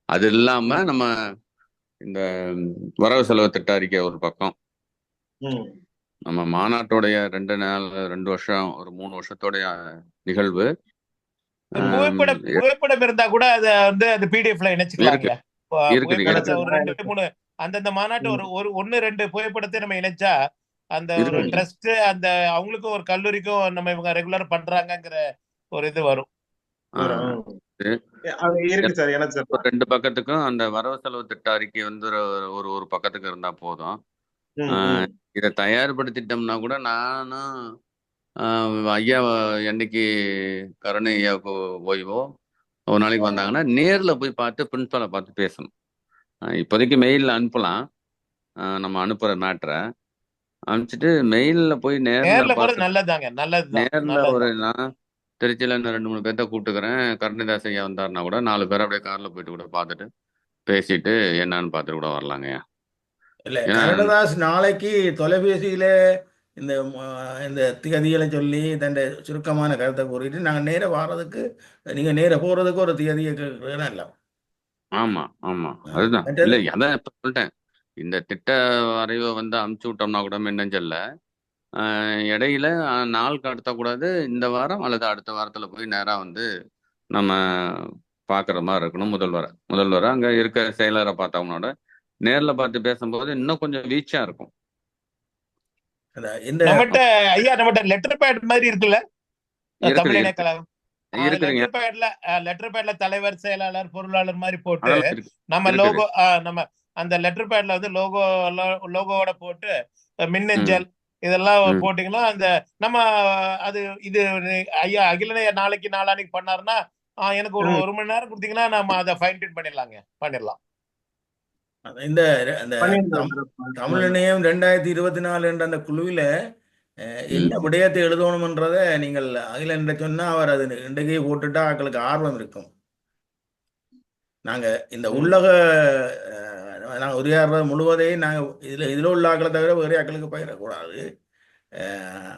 அது இல்லாம நம்ம இந்த வரவு செலவு திட்ட அறிக்கை ஒரு பக்கம், நம்ம மாநாட்டோடைய 2 வருஷம் ஒரு 3 வருஷத்தோடைய நிகழ்வு. புகைப்படம் இருந்தா கூட அதை வந்து அந்த பிடிஎஃப்ல இணைச்சுக்கலாங்க. இருக்குது புகைப்படத்தை இருக்குது ஒரு 2 3 அந்தந்த மாநாட்டு ஒரு 1 2 புகைப்படத்தை நம்ம இணைச்சா அந்த ஒரு இருக்குங்க. ட்ரஸ்ட் அந்த அவங்களுக்கும் ஒரு கல்லூரிக்கும் நம்ம இவங்க ரெகுலர் பண்றாங்கங்கிற ஒரு இது வரும். அது இருக்கு சார், எனக்கு சார். 2 பக்கத்துக்கும் அந்த வரவு செலவு திட்ட அறிக்கை வந்து ஒரு பக்கத்துக்கு இருந்தா போதும். இதை தயார்படுத்திட்டோம்னா கூட நானும் ஐயா என்னைக்கு கருணை ஐயாவுக்கு ஓய்வோ ஒரு நாளைக்கு வந்தாங்கன்னா நேர்ல போய் பார்த்து பிரின்சிபலை பார்த்து பேசணும். இப்போதைக்கு மெயிலில் அனுப்பலாம். நம்ம அனுப்புற மேட்ரை அனுப்பிச்சிட்டு மெயிலில் போய் நேரில் பார்த்து நல்லதாங்க, நேரில் ஒரு நான் திருச்சியில் இன்னும் 2 3 பேர்த்த கூப்பிட்டுக்கிறேன். கருணைதாஸ் ஐயா வந்தாருன்னா கூட 4 பேர் அப்படியே காரில் போயிட்டு கூட பார்த்துட்டு பேசிட்டு என்னன்னு பார்த்துட்டு கூட வரலாங்கய்யா. இல்லை, கருணதாஸ் நாளைக்கு தொலைபேசியில இந்த திகதிகளை சொல்லி தன் சுருக்கமான கருத்தை கூறிட்டு நாங்கள் நேர வாரதுக்கு நீங்கள் நேர போகிறதுக்கு ஒரு திகதியை இல்லை. ஆமாம் ஆமாம், அதுதான். இல்லை, அதான் இப்போ சொல்லிட்டேன். இந்த திட்ட வரைவை வந்து அமுச்சு விட்டோம்னா கூட மின்னஞ்சல்ல இடையில நாள் கடத்தக்கூடாது. இந்த வாரம் அல்லது அடுத்த வாரத்தில் போய் நேராக வந்து நம்ம பார்க்குற மாதிரி இருக்கணும். முதல்வரை அங்கே இருக்க செயலரை பார்த்தவனோட நேரில் பார்த்து பேசும்போது இன்னும் கொஞ்சம் வீச்சாக இருக்கும். நம்மகிட்ட லெட்டர் பேட் மாதிரி இருக்குல்ல, தமிழ் இணையக்கழகம் லெட்டர் பேட்ல தலைவர், செயலாளர், பொருளாளர் மாதிரி போட்டு நம்ம லோகோ, நம்ம அந்த லெட்டர் பேட்ல வந்து லோகோவோட போட்டு மின்னஞ்சல் இதெல்லாம் போட்டீங்கன்னா அந்த நம்ம அது இது ஐயா அகிலனைய நாளைக்கு நாளானிக்கு பண்ணாருன்னா எனக்கு ஒரு 1 மணி நேரம் கொடுத்தீங்கன்னா நம்ம அதை ஃபைன் டியூன் பண்ணிடலாம். இந்த தமிழ் இணையம் 2024 என்ற அந்த குழுவில என்ன விடயத்தை எழுதணும்ன்றதை நீங்கள் அகில என்ற சொன்னா அவர் அது இன்றைக்கே போட்டுட்டா ஆக்களுக்கு ஆர்வம் இருக்கும். நாங்க இந்த உள்ளக நாங்கள் உரையாடுறது முழுவதையும் நாங்கள் இதில் உள்ள ஆக்களை தவிர வேறு ஆக்களுக்கு பகிரக்கூடாது.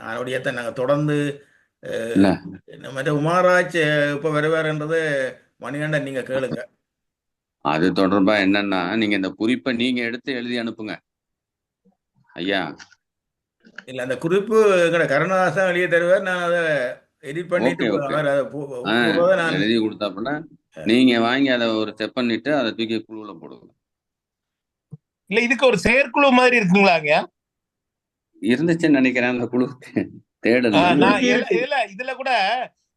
அதனுடையத்தை நாங்கள் தொடர்ந்து மற்ற உமாராஜ் இப்போ வருவாருன்றது மணிகண்டன் நீங்கள் கேளுங்க. அது தொடர்பா என்னன்னா நீங்க இந்த குறிப்பை நீங்க எடுத்து எழுதி அனுப்புங்க ஐயா. இல்ல, அந்த குறிப்பு கருணாதாசன் வெளியே தருவார். நான் அதை எடிட் பண்ணிட்டு எழுதி கொடுத்தாப்புல நீங்க வாங்கி அதை ஒரு செக் பண்ணிட்டு அதை தூக்கி குழுவுல போடுங்க. இல்ல, இதுக்கு ஒரு செயற்குழு மாதிரி இருக்குங்களாங்க? இருந்துச்சுன்னு நினைக்கிறேன் அந்த குழு தேடுது. இதுல கூட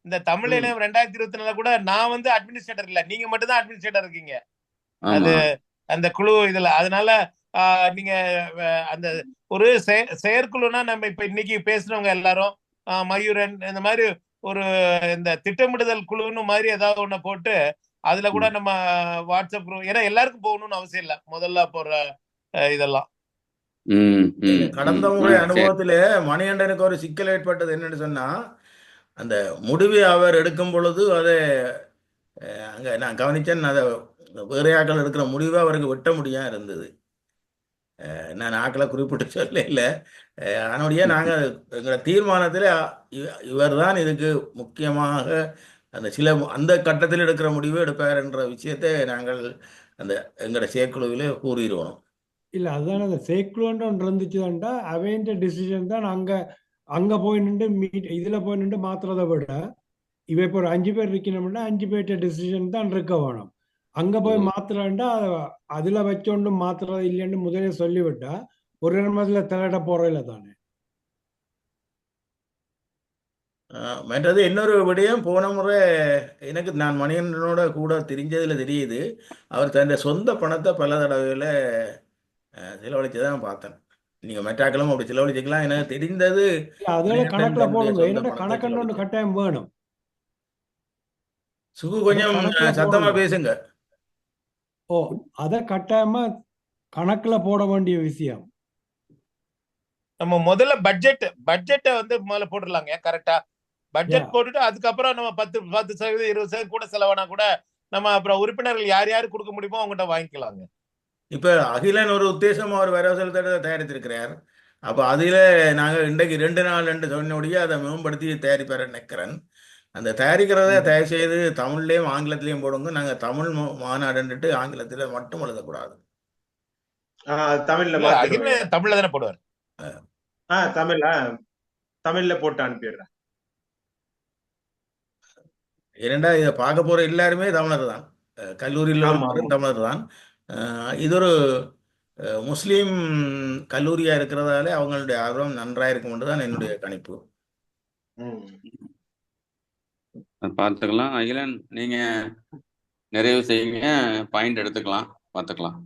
இந்த தமிழ் இணையம் 2024 கூட நான் வந்து அட்மினிஸ்ட்ரேட்டர் இல்ல, நீங்க மட்டும் தான் அட்மினிஸ்ட்ரேட்டர் இருக்கீங்க. அது அந்த குழு இதுல. அதனால நீங்க அந்த ஒரு செயற்குழுனா நம்ம இப்ப இன்னைக்கு பேசுறவங்க எல்லாரும் மயூரன் இந்த மாதிரி ஒரு இந்த திட்டமிடுதல் குழுன்னு மாதிரி ஏதாவது ஒண்ணு போட்டு அதுல கூட நம்ம வாட்ஸ்அப் குரூப், ஏன்னா எல்லாருக்கும் போகணும்னு அவசியம் இல்லை முதல்ல போற இதெல்லாம். கடந்த முறை அனுபவத்திலே மணிகண்டனுக்கு ஒரு சிக்கல் ஏற்பட்டது என்னன்னு சொன்னா, அந்த முடிவை அவர் எடுக்கும் பொழுது அதை அங்க நான் கவனிச்சேன். அதை வேறு ஆக்கள் எடுக்கிற முடிவை அவருக்கு வெட்ட முடியாம இருந்தது. நான் ஆக்களை குறிப்பிட்டு சொல்ல இல்லை. அதனுடைய நாங்கள் எங்களோட தீர்மானத்தில் இவர் தான் இதுக்கு முக்கியமாக அந்த கட்டத்தில் எடுக்கிற முடிவை எடுப்பார் என்ற விஷயத்தை நாங்கள் அந்த எங்களோட செயற்குழுவிலே கூறிடுவோம். இல்லை, அதுதான் அந்த செயற்குழுன்ற ஒன்று இருந்துச்சுதான்டா அவைன்ற டிசிஷன் தான் அங்கே போய் நின்று இதில் போய் நின்று மாத்துறதை விட இவ இப்போ ஒரு 5 பேர் இருக்கணும்னா 5 பேர்ட்ட டிசிஷன் தான் இருக்க வேணும். அங்க போய் மாத்துறாண்டா அதுல வச்சோண்டு மாத்துறது இல்லைன்னு முதலே சொல்லிவிட்டா ஒரு நிமிஷத்துல தேட போறதில்ல தானே. மற்றது இன்னொரு விடயம், போன முறை எனக்கு நான் மணிகண்டனோட கூட தெரிஞ்சதுல தெரியுது, அவர் தன் சொந்த பணத்தை பல தடவையில செலவழிச்சுதான் பார்த்தேன். நீங்க மெட்டாக்களும் அப்படி செலவழிச்சுக்கலாம். எனக்கு தெரிந்தது அதனால கணக்குல போடுங்க. என்னோட கணக்குன்னு ஒன்று கட்டாயம் வேணும். சுகு கொஞ்சம் சத்தமா பேசுங்க. ஓ, அத கட்டாயமா கணக்குல போட வேண்டிய விஷயம். நம்ம முதல்ல பட்ஜெட்டை வந்து முதல்ல போட்டுடலாங்க. கரெக்டா பட்ஜெட் போட்டுட்டு அதுக்கப்புறம் நம்ம 10% 20% கூட செலவானா கூட நம்ம அப்புறம் உறுப்பினர்கள் யார் யாரு கொடுக்க முடியுமோ அவங்ககிட்ட வாங்கிக்கலாங்க. இப்ப அகிலன் ஒரு உத்தேசம் அவர் வரவு செலவு திட்டத்தை தயாரித்திருக்கிறார். அப்ப அதுல நாங்க இன்றைக்கு 2 நாள் சொன்னோடைய அதை மேம்படுத்தி தயாரிப்பார நினைக்கிறேன். அந்த தயாரிக்கிறத தயவு செய்து தமிழ்லயும் ஆங்கிலத்திலையும் போடுங்க. நாங்க தமிழ் மாநாடுன்ட்டு ஆங்கிலத்துல மட்டும் எழுதக்கூடாது. தமிழ்ல தானே போடுவார். தமிழ்ல போட்டு அனுப்பிடுறேன். ஏனெண்டா இதை பார்க்க போற எல்லாருமே தமிழர் தான், கல்லூரியில் ஆமா உள்ள ஆமா தமிழர் தான். இது ஒரு முஸ்லீம் கல்லூரியா இருக்கிறதால அவங்களுடைய ஆர்வம் நன்றாக இருக்கும் என்று தான் என்னுடைய கணிப்பு. ம். பார்த்துக்கலாம். அகிலன், நீங்க நிறைவு செய்யுங்க, பாயிண்ட் எடுத்துக்கலாம், பார்த்துக்கலாம்.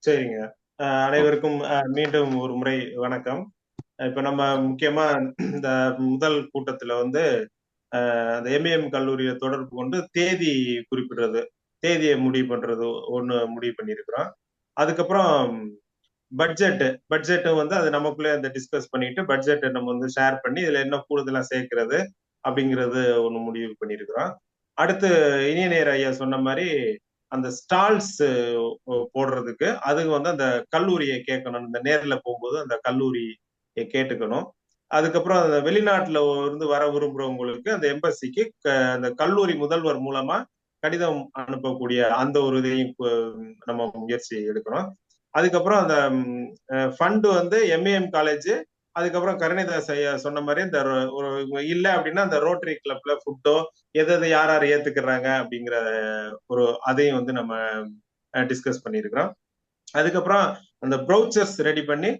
சரிங்க. அனைவருக்கும் மீண்டும் ஒரு முறை வணக்கம். இப்ப நம்ம முக்கியமா இந்த முதல் கூட்டத்துல வந்து அந்த எம்ஏஎம் கல்லூரியை தொடர்பு கொண்டு தேதி குறிப்பிடுறது, தேதியை முடிவு பண்றது ஒண்ணு முடிவு பண்ணியிருக்கிறோம். அதுக்கப்புறம் பட்ஜெட்டும் வந்து அது நமக்குள்ளே அந்த டிஸ்கஸ் பண்ணிட்டு பட்ஜெட்டை நம்ம வந்து ஷேர் பண்ணி இதுல என்ன கூடுதலா சேர்க்கிறது அப்படிங்கிறது ஒண்ணு முடிவு பண்ணியிருக்கிறோம். அடுத்து இனிய நேர் ஐயா சொன்ன மாதிரி அந்த ஸ்டால்ஸ் போடுறதுக்கு அதுக்கு வந்து அந்த கல்லூரியை கேட்கணும், இந்த நேர்ல போகும்போது அந்த கல்லூரியை கேட்டுக்கணும். அதுக்கப்புறம் அந்த வெளிநாட்டுல இருந்து வர விரும்புறவங்களுக்கு அந்த எம்பசிக்கு அந்த கல்லூரி முதல்வர் மூலமா கடிதம் அனுப்பக்கூடிய அந்த ஒரு இதையும் நம்ம முயற்சி எடுக்கணும். அதுக்கப்புறம் அந்த ஃபண்டு வந்து எம்ஏஎம் காலேஜ், அதுக்கப்புறம் கருணைதாஸ் ஐயா சொன்ன மாதிரி இந்த ஒரு இல்ல அப்படின்னா அந்த ரோட்டரி கிளப்ல ஃபுட்டோ எதை யார் யார் ஏத்துக்கிறாங்க அப்படிங்கிற ஒரு அதையும் வந்து நம்ம டிஸ்கஸ் பண்ணியிருக்கிறோம். அதுக்கப்புறம் அந்த ப்ரௌச்சர்ஸ் ரெடி பண்ணி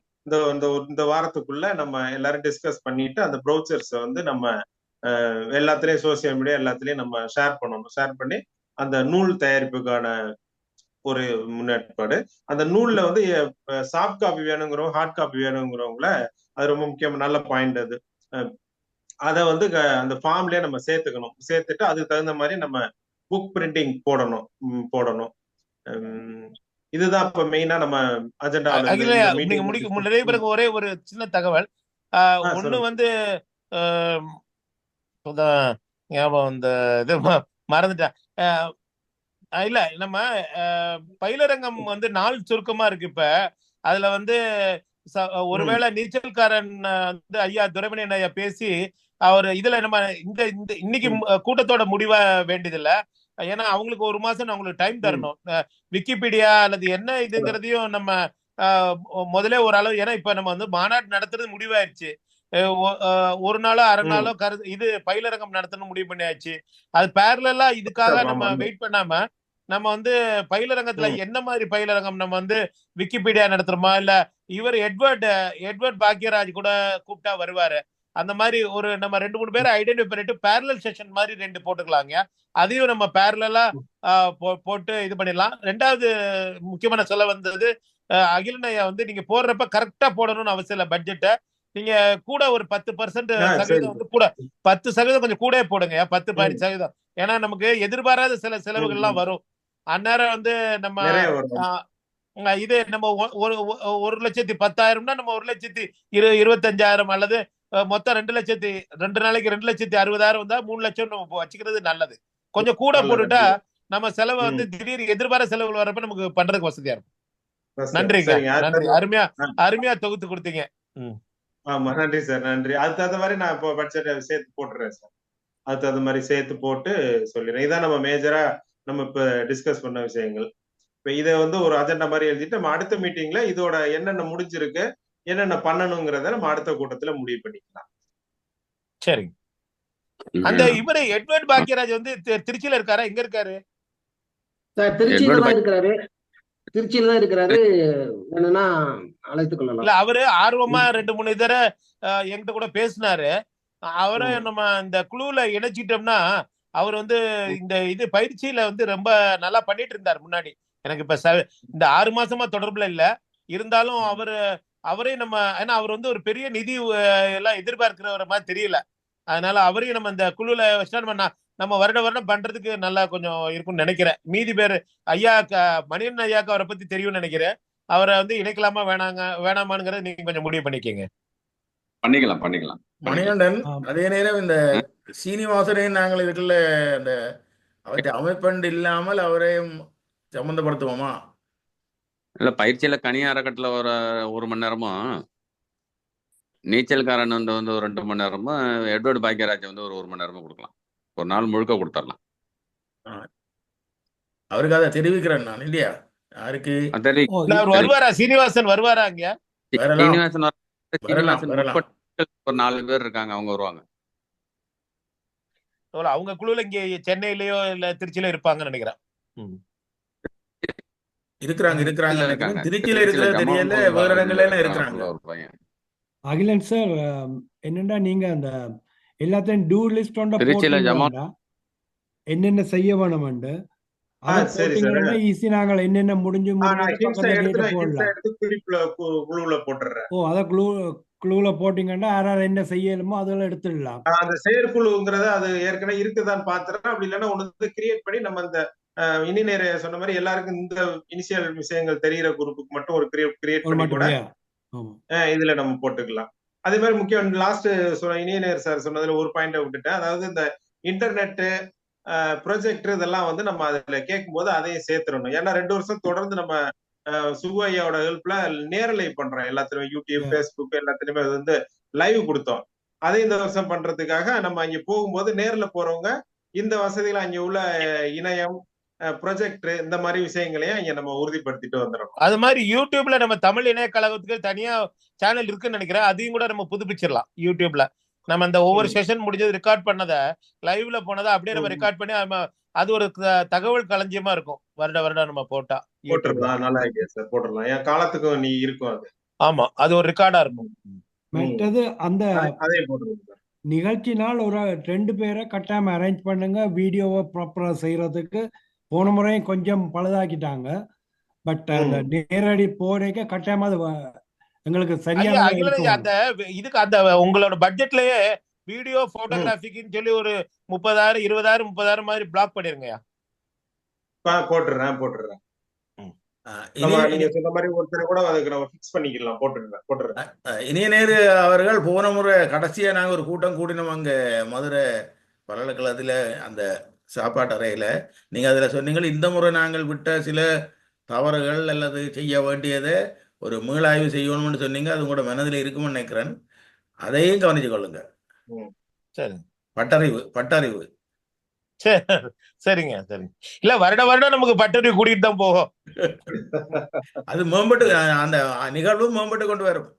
இந்த வாரத்துக்குள்ள நம்ம எல்லாரும் டிஸ்கஸ் பண்ணிட்டு அந்த ப்ரௌச்சர்ஸ் வந்து நம்ம எல்லாத்துலயும் சோசியல் மீடியா எல்லாத்துலயும் நம்ம ஷேர் பண்ணணும். ஷேர் பண்ணி அந்த நூல் தயாரிப்புக்கான ஒரு முன்னேற்பாடு. அந்த நூல்ல வந்து சாஃப்ட் காப்பி வேணுங்கிறவங்க, ஹார்ட் காப்பி வேணுங்கிறவங்கள, அது ரொம்ப முக்கியம், நல்ல பாயிண்ட் அது. அதை வந்து அந்த ஃபார்ம்லயே நம்ம சேர்த்துக்கணும். சேர்த்துட்டு அதுக்கு தகுந்த மாதிரி நம்ம புக் பிரிண்டிங் போடணும். இதுதான் இப்ப மெயினா நம்ம அஜெண்டாவில் நீங்க முடிக்க நிறைய பேருக்கு ஒரே ஒரு சின்ன தகவல். ஒண்ணு வந்து ஞாபகம் இந்த இது மறந்துட்டேன். இல்ல நம்ம பயிலரங்கம் வந்து நாள் சுருக்கமா இருக்கு. இப்ப அதுல வந்து ஒருவேளை நீச்சல்காரன் வந்து ஐயா துரைமணி ஐயா பேசி அவர் இதுல நம்ம இந்த இன்னைக்கு கூட்டத்தோட முடிவா வேண்டியதில்ல. ஏன்னா அவங்களுக்கு ஒரு மாசம் அவங்களுக்கு டைம் தரணும். விக்கிபீடியா அல்லது என்ன இதுங்கிறதையும் நம்ம முதல்ல ஒரு அளவு, ஏன்னா இப்ப நம்ம வந்து மாநாடு நடத்துறது முடிவாயிருச்சு. ஒரு நாளோ அரை நாளோ இது பயிலரங்கம் நடத்தணும் முடிவு பண்ணியாச்சு. அது பேரலா இதுக்காக நம்ம வெயிட் பண்ணாம நம்ம வந்து பயிலரங்கத்துல என்ன மாதிரி பயிலரங்கம் நம்ம வந்து விக்கிபீடியா நடத்துறோமா, இல்ல இவர் எட்வர்ட் பாக்யராஜ் கூட கூப்பிட்டா வருவாரு, அந்த மாதிரி ஒரு நம்ம 2-3 பேரை ஐடென்டிஃபை பண்ணிட்டு பேரலல் செஷன் மாதிரி 2 போட்டுக்கலாங்க. அதையும் நம்ம பேரலா போட்டு இது பண்ணிடலாம். 2வது முக்கியமான சொல்ல வந்தது, அகிலன் ஐயா வந்து நீங்க போடுறப்ப கரெக்டா போடணும்னு அவசியம் இல்லை. பட்ஜெட்டை நீங்க கூட ஒரு 10% வந்து கூட 10% கொஞ்சம் கூட போடுங்க, 10-15%. ஏன்னா நமக்கு எதிர்பாராத சில செலவுகள்லாம் வரும். அந்நேரம் வந்து நம்ம இது நம்ம 1,10,000னா நம்ம 1,25,000 அல்லது மொத்தம் 2 நாளைக்கு 2,60,000 வந்தா 3 லட்சம் நம்ம வச்சுக்கிறது நல்லது. கொஞ்சம் கூட போட்டுட்டா நம்ம செலவை வந்து திடீர் எதிர்பாராத செலவுகள் வரப்ப நமக்கு பண்றதுக்கு வசதியா இருக்கும். நன்றிங்க, நன்றி. அருமையா தொகுத்து கொடுத்தீங்க. ஆமா, நன்றி சார், நன்றி. அது தகுந்த மாதிரி நான் இப்போ பட்ஜெட் சேர்த்து போட்டுறேன் சார். அது தகுந்த மாதிரி சேர்த்து போட்டு சொல்லிடுறேன். இதான் நம்ம மேஜரா நம்ம இப்ப டிஸ்கஸ் பண்ண விஷயங்கள். இப்ப இதை வந்து ஒரு அஜெண்டா மாதிரி எழுதிட்டு நம்ம அடுத்த மீட்டிங்ல இதோட என்னென்ன முடிஞ்சிருக்கு, என்னென்ன பண்ணணுங்கிறத நம்ம அடுத்த கூட்டத்துல முடிவு பண்ணிக்கலாம். சரிங்க. அந்த இவரு எட்வர்ட் பாக்யராஜ் வந்து திருச்சியில இருக்காரா, எங்க இருக்காரு? திருச்சியில தான் இருக்கிறாரு. திருச்சியில தான் இருக்கிறாரு. என்னன்னா அழைத்துக் கொள்ளலாம். இல்ல அவரு ஆர்வமா 2-3 தடவை என்கிட்ட கூட பேசினாரு. அவரை நம்ம இந்த குழுல இணைச்சிட்டோம்னா அவர் வந்து இந்த இது பயிற்சியில வந்து ரொம்ப நல்லா பண்ணிட்டு இருந்தார் முன்னாடி. எனக்கு இப்ப இந்த 6 மாசமா தொடர்புல இல்ல இருந்தாலும் அவரே நம்ம, ஏன்னா அவர் வந்து ஒரு பெரிய நிதி எல்லாம் எதிர்பார்க்கிறவர மாதிரி தெரியல. அதனால அவரையும் நம்ம இந்த குழுல வச்சா நம்ம வருடம் பண்றதுக்கு நல்லா கொஞ்சம் இருக்கும்னு நினைக்கிறேன். மீதி பேர் ஐயா மணியன் ஐயாக்கு அவரை பத்தி தெரியும்னு நினைக்கிறேன். அவரை வந்து இணைக்கலாமா வேணாமாங்கிறத நீங்க கொஞ்சம் முடிவு பண்ணிக்கங்க. பண்ணிக்கலாம். மணிகண்டன், அதே நேரம் இந்த சீனிவாசனையும் நாங்கள் இதுக்குள்ள இந்த அவற்றை அமைப்பண்டு இல்லாமல் அவரையும் சம்பந்தப்படுத்துவோமா? இல்ல, பயிற்சியில கனி அறக்கட்டளை ஒரு மணி நேரமும், நீச்சல்காரன் வந்து ஒரு 2 மணி நேரமும், எட்வர்ட் பாக்யராஜ் வந்து ஒரு மணி நேரமும் கொடுக்கலாம். ஒரு நாள் முழுக்க கொடுத்துடலாம். அவருக்கு அதை தெரிவிக்கிறேன் நான், இல்லையா? யாருக்கு வருவாரா? சீனிவாசன் வருவாரா? அங்க சீனிவாசன் வரலாம் சீனிவாசன் வரலாம். உட்பட்ட ஒரு 4 பேர் இருக்காங்க, அவங்க வருவாங்க. அவங்க குழுல இங்க சென்னையிலயோ இல்ல திருச்சியில இருப்பாங்கன்னு நினைக்கிறேன். இருக்கிறாங்க இருக்கிறாங்க திருச்சியில நினைக்கிறேன். இருக்காங்க. திருச்சியில திருச்சியில இருக்கிறது தெரியல, ஜமால் வேற பாலாஜில இடங்கள்ல இருக்கிறாங்க இருக்கிறாங்க. புள்ள ஒரு பையன். அகிலன் சார், என்னன்னா நீங்க அந்த எல்லாத்தையும் டூ லிஸ்ட் ஒன்றை திருச்சியில ஜமால் போட்டீங்கன்னா என்னென்ன செய்ய வேணும்ண்டு அதை சரி சார். போட்டீங்கன்னா ஈஸி. நாங்கள் என்னென்ன முடிஞ்சு நான் முடிஞ்சு ஹிண்ட்ஸை பக்கத்துல டேட்டை எடுத்து போடலாம். குறிப்புல குழுவுல போட்டுறேன். ஓ, அதை க்ளூல போட்டீங்கன்னா யாராவது என்ன செய்யணுமோ அதெல்லாம் எடுத்துடலாம். அந்த செயற்குழுங்கிறத அது ஏற்கனவே இருக்குதான்னு பாத்துறேன். அப்படி இல்லைன்னா ஒண்ணு கிரியேட் பண்ணி நம்ம அந்த இனி நேர சொன்ன மாதிரி எல்லாருக்கும் இந்த இனிஷியல் விஷயங்கள் தெரிகிற குரூப்புக்கு மட்டும் ஒரு கிரியேட் ஒரு பண்ணி கூட மட்டும் ஆமா. இதுல நம்ம போட்டுக்கலாம். அதே மாதிரி முக்கியம் லாஸ்ட் இனியநேர் சார் சொன்னதுல ஒரு பாயிண்ட விட்டுட்டேன். அதாவது இந்த இன்டர்நெட் ப்ரொஜெக்டர் இதெல்லாம் வந்து நம்ம அதுல கேட்கும் போது அதையும் சேர்த்துடணும். ஏன்னா 2 வருஷம் தொடர்ந்து நம்ம சுவையோட ஹெல்ப்ல நேரலை பண்றோம். எல்லாத்துலயும் யூடியூப், பேஸ்புக் எல்லாத்துலயுமே அது வந்து லைவ் கொடுத்தோம். அதை இந்த வருஷம் பண்றதுக்காக நம்ம அங்க போகும்போது நேர்ல போறவங்க இந்த வசதியில அங்க உள்ள இணையம், ப்ரொஜெக்டர் இந்த மாதிரி விஷயங்களையும் இங்க நம்ம உறுதிப்படுத்திட்டு வந்துடணும். அது மாதிரி யூடியூப்ல நம்ம தமிழ் இணைய கழகத்துக்கு தனியா சேனல் இருக்குன்னு நினைக்கிறேன். அதையும் கூட நம்ம புதுப்பிச்சிடலாம். யூடியூப்ல நம்ம இந்த ஒவ்வொரு செஷன் முடிஞ்சது ரெக்கார்ட் பண்ணதை லைவ்ல போனதை அப்படியே நம்ம ரெக்கார்ட் பண்ணி அது ஒரு தகவல் களஞ்சியமா இருக்கும். வருடம் நம்ம போட்டா போட்டுடலாம். நல்ல ஐடியா சார், போட்டுடலாம். என் காலத்துக்கும் நீ இருக்கும் அது. ஆமா, அது ஒரு ரெக்கார்டா இருக்கும். மற்றது அந்த அதே போட்டுருங்க. நிகழ்ச்சி நாள் ஒரு 2 பேரை கட்டாயம் அரேஞ்ச் பண்ணுங்க, வீடியோவை ப்ராப்பரா செய்யறதுக்கு. போன முறையும் கொஞ்சம் பழுதாக்கிட்டாங்க. பட் அந்த நேரடி போறதுக்கு கட்டாயமா அது எங்களுக்கு சரியான அந்த இதுக்கு அந்த உங்களோட பட்ஜெட்லயே வீடியோ போட்டோகிராஃபிக்குன்னு சொல்லி ஒரு 30,000 20,000 30,000 மாதிரி பிளாக் பண்ணிருங்க. போட்டுறேன். நீங்க சொன்ன மாதிரி ஒருத்தர் கூட அதுக்கு நம்ம ஃபிக்ஸ் பண்ணிக்கலாம். போட்டுறேன். இனிய நேரு அவர்கள் போன முறை கடைசியா நாங்க ஒரு கூட்டம் கூட்டினோம் அங்க மதுரை பல்கலைக்கழகத்துல அந்த சாப்பாட்டு அறையில. நீங்க அதுல சொன்னீங்க இந்த முறை நாங்கள் விட்ட சில தவறுகள் அல்லது செய்ய வேண்டியதை ஒரு மீளாய்வு செய்யணும்னு சொன்னீங்க. அது உங்களோட மனதில் இருக்கும்னு நினைக்கிறேன். அதையும் கவனிச்சு கொள்ளுங்க. சரி, பட்டறிவு. சரிங்க. இல்ல வருடம் நமக்கு பட்டறிவு கூட்டிட்டு தான் போகும். அது மேம்பட்டு அந்த நிகழ்வு மேம்பட்டு கொண்டு வரும்.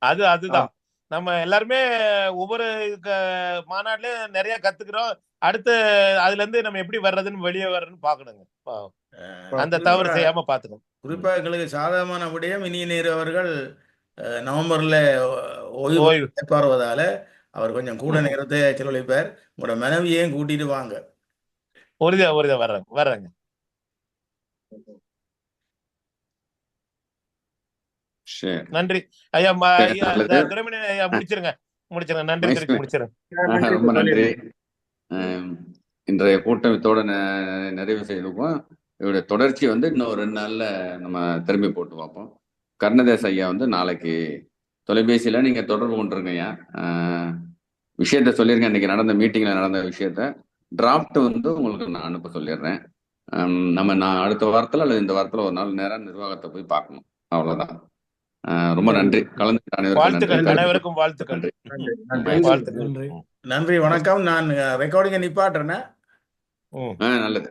அதுதான் நம்ம எல்லாருமே ஒவ்வொரு மாநாட்டிலயும் நிறைய கத்துக்கிறோம். அடுத்து அதுல இருந்து நம்ம எப்படி வர்றதுன்னு வெளியே வர்றதுன்னு பாக்கணுங்க. அந்த தவறு செய்யாம பாத்துக்கணும். குறிப்பா எங்களுக்கு சாதகமான விடயம் இனிய நேரு அவர்கள் நவம்பர்ல ஓய்வு வருவதால அவர் கொஞ்சம் கூட நேரத்தை செலவழிப்பார். உங்களோட மனைவியையும் கூட்டிட்டு வாங்க. உறுதியா வர்றேங்க. நன்றி ஐயா. துரைமணி ஐயா முடிச்சிருங்க. நன்றி, முடிச்சிருங்க. ரொம்ப நன்றி. இன்றைய கூட்டம் இதோட நிறைவு செய்துப்போம். இதோட தொடர்ச்சி வந்து இன்னும் 2 நாள்ல நம்ம திரும்பி போட்டு பார்ப்போம். கர்ணதேச ஐயா வந்து நாளைக்கு தொலைபேசியில நீங்க தொடர்பு கொண்டிருங்க ஐயா. விஷயத்த சொல்லியிருக்கேன். இன்னைக்கு நடந்த மீட்டிங்ல நடந்த விஷயத்த டிராஃப்ட் வந்து உங்களுக்கு நான் அனுப்ப சொல்லிடுறேன். நான் அடுத்த வாரத்துல அல்லது இந்த வாரத்துல ஒரு நாள் நேரம் நிர்வாகத்தை போய் பார்க்கணும். அவ்வளவுதான். ரொம்ப நன்றி. கலந்து அனைவருக்கும் வாழ்த்துக்கள். நன்றி, வணக்கம். நான் ரெக்கார்டிங்கை நிப்பாட்டுறேன். நல்லது.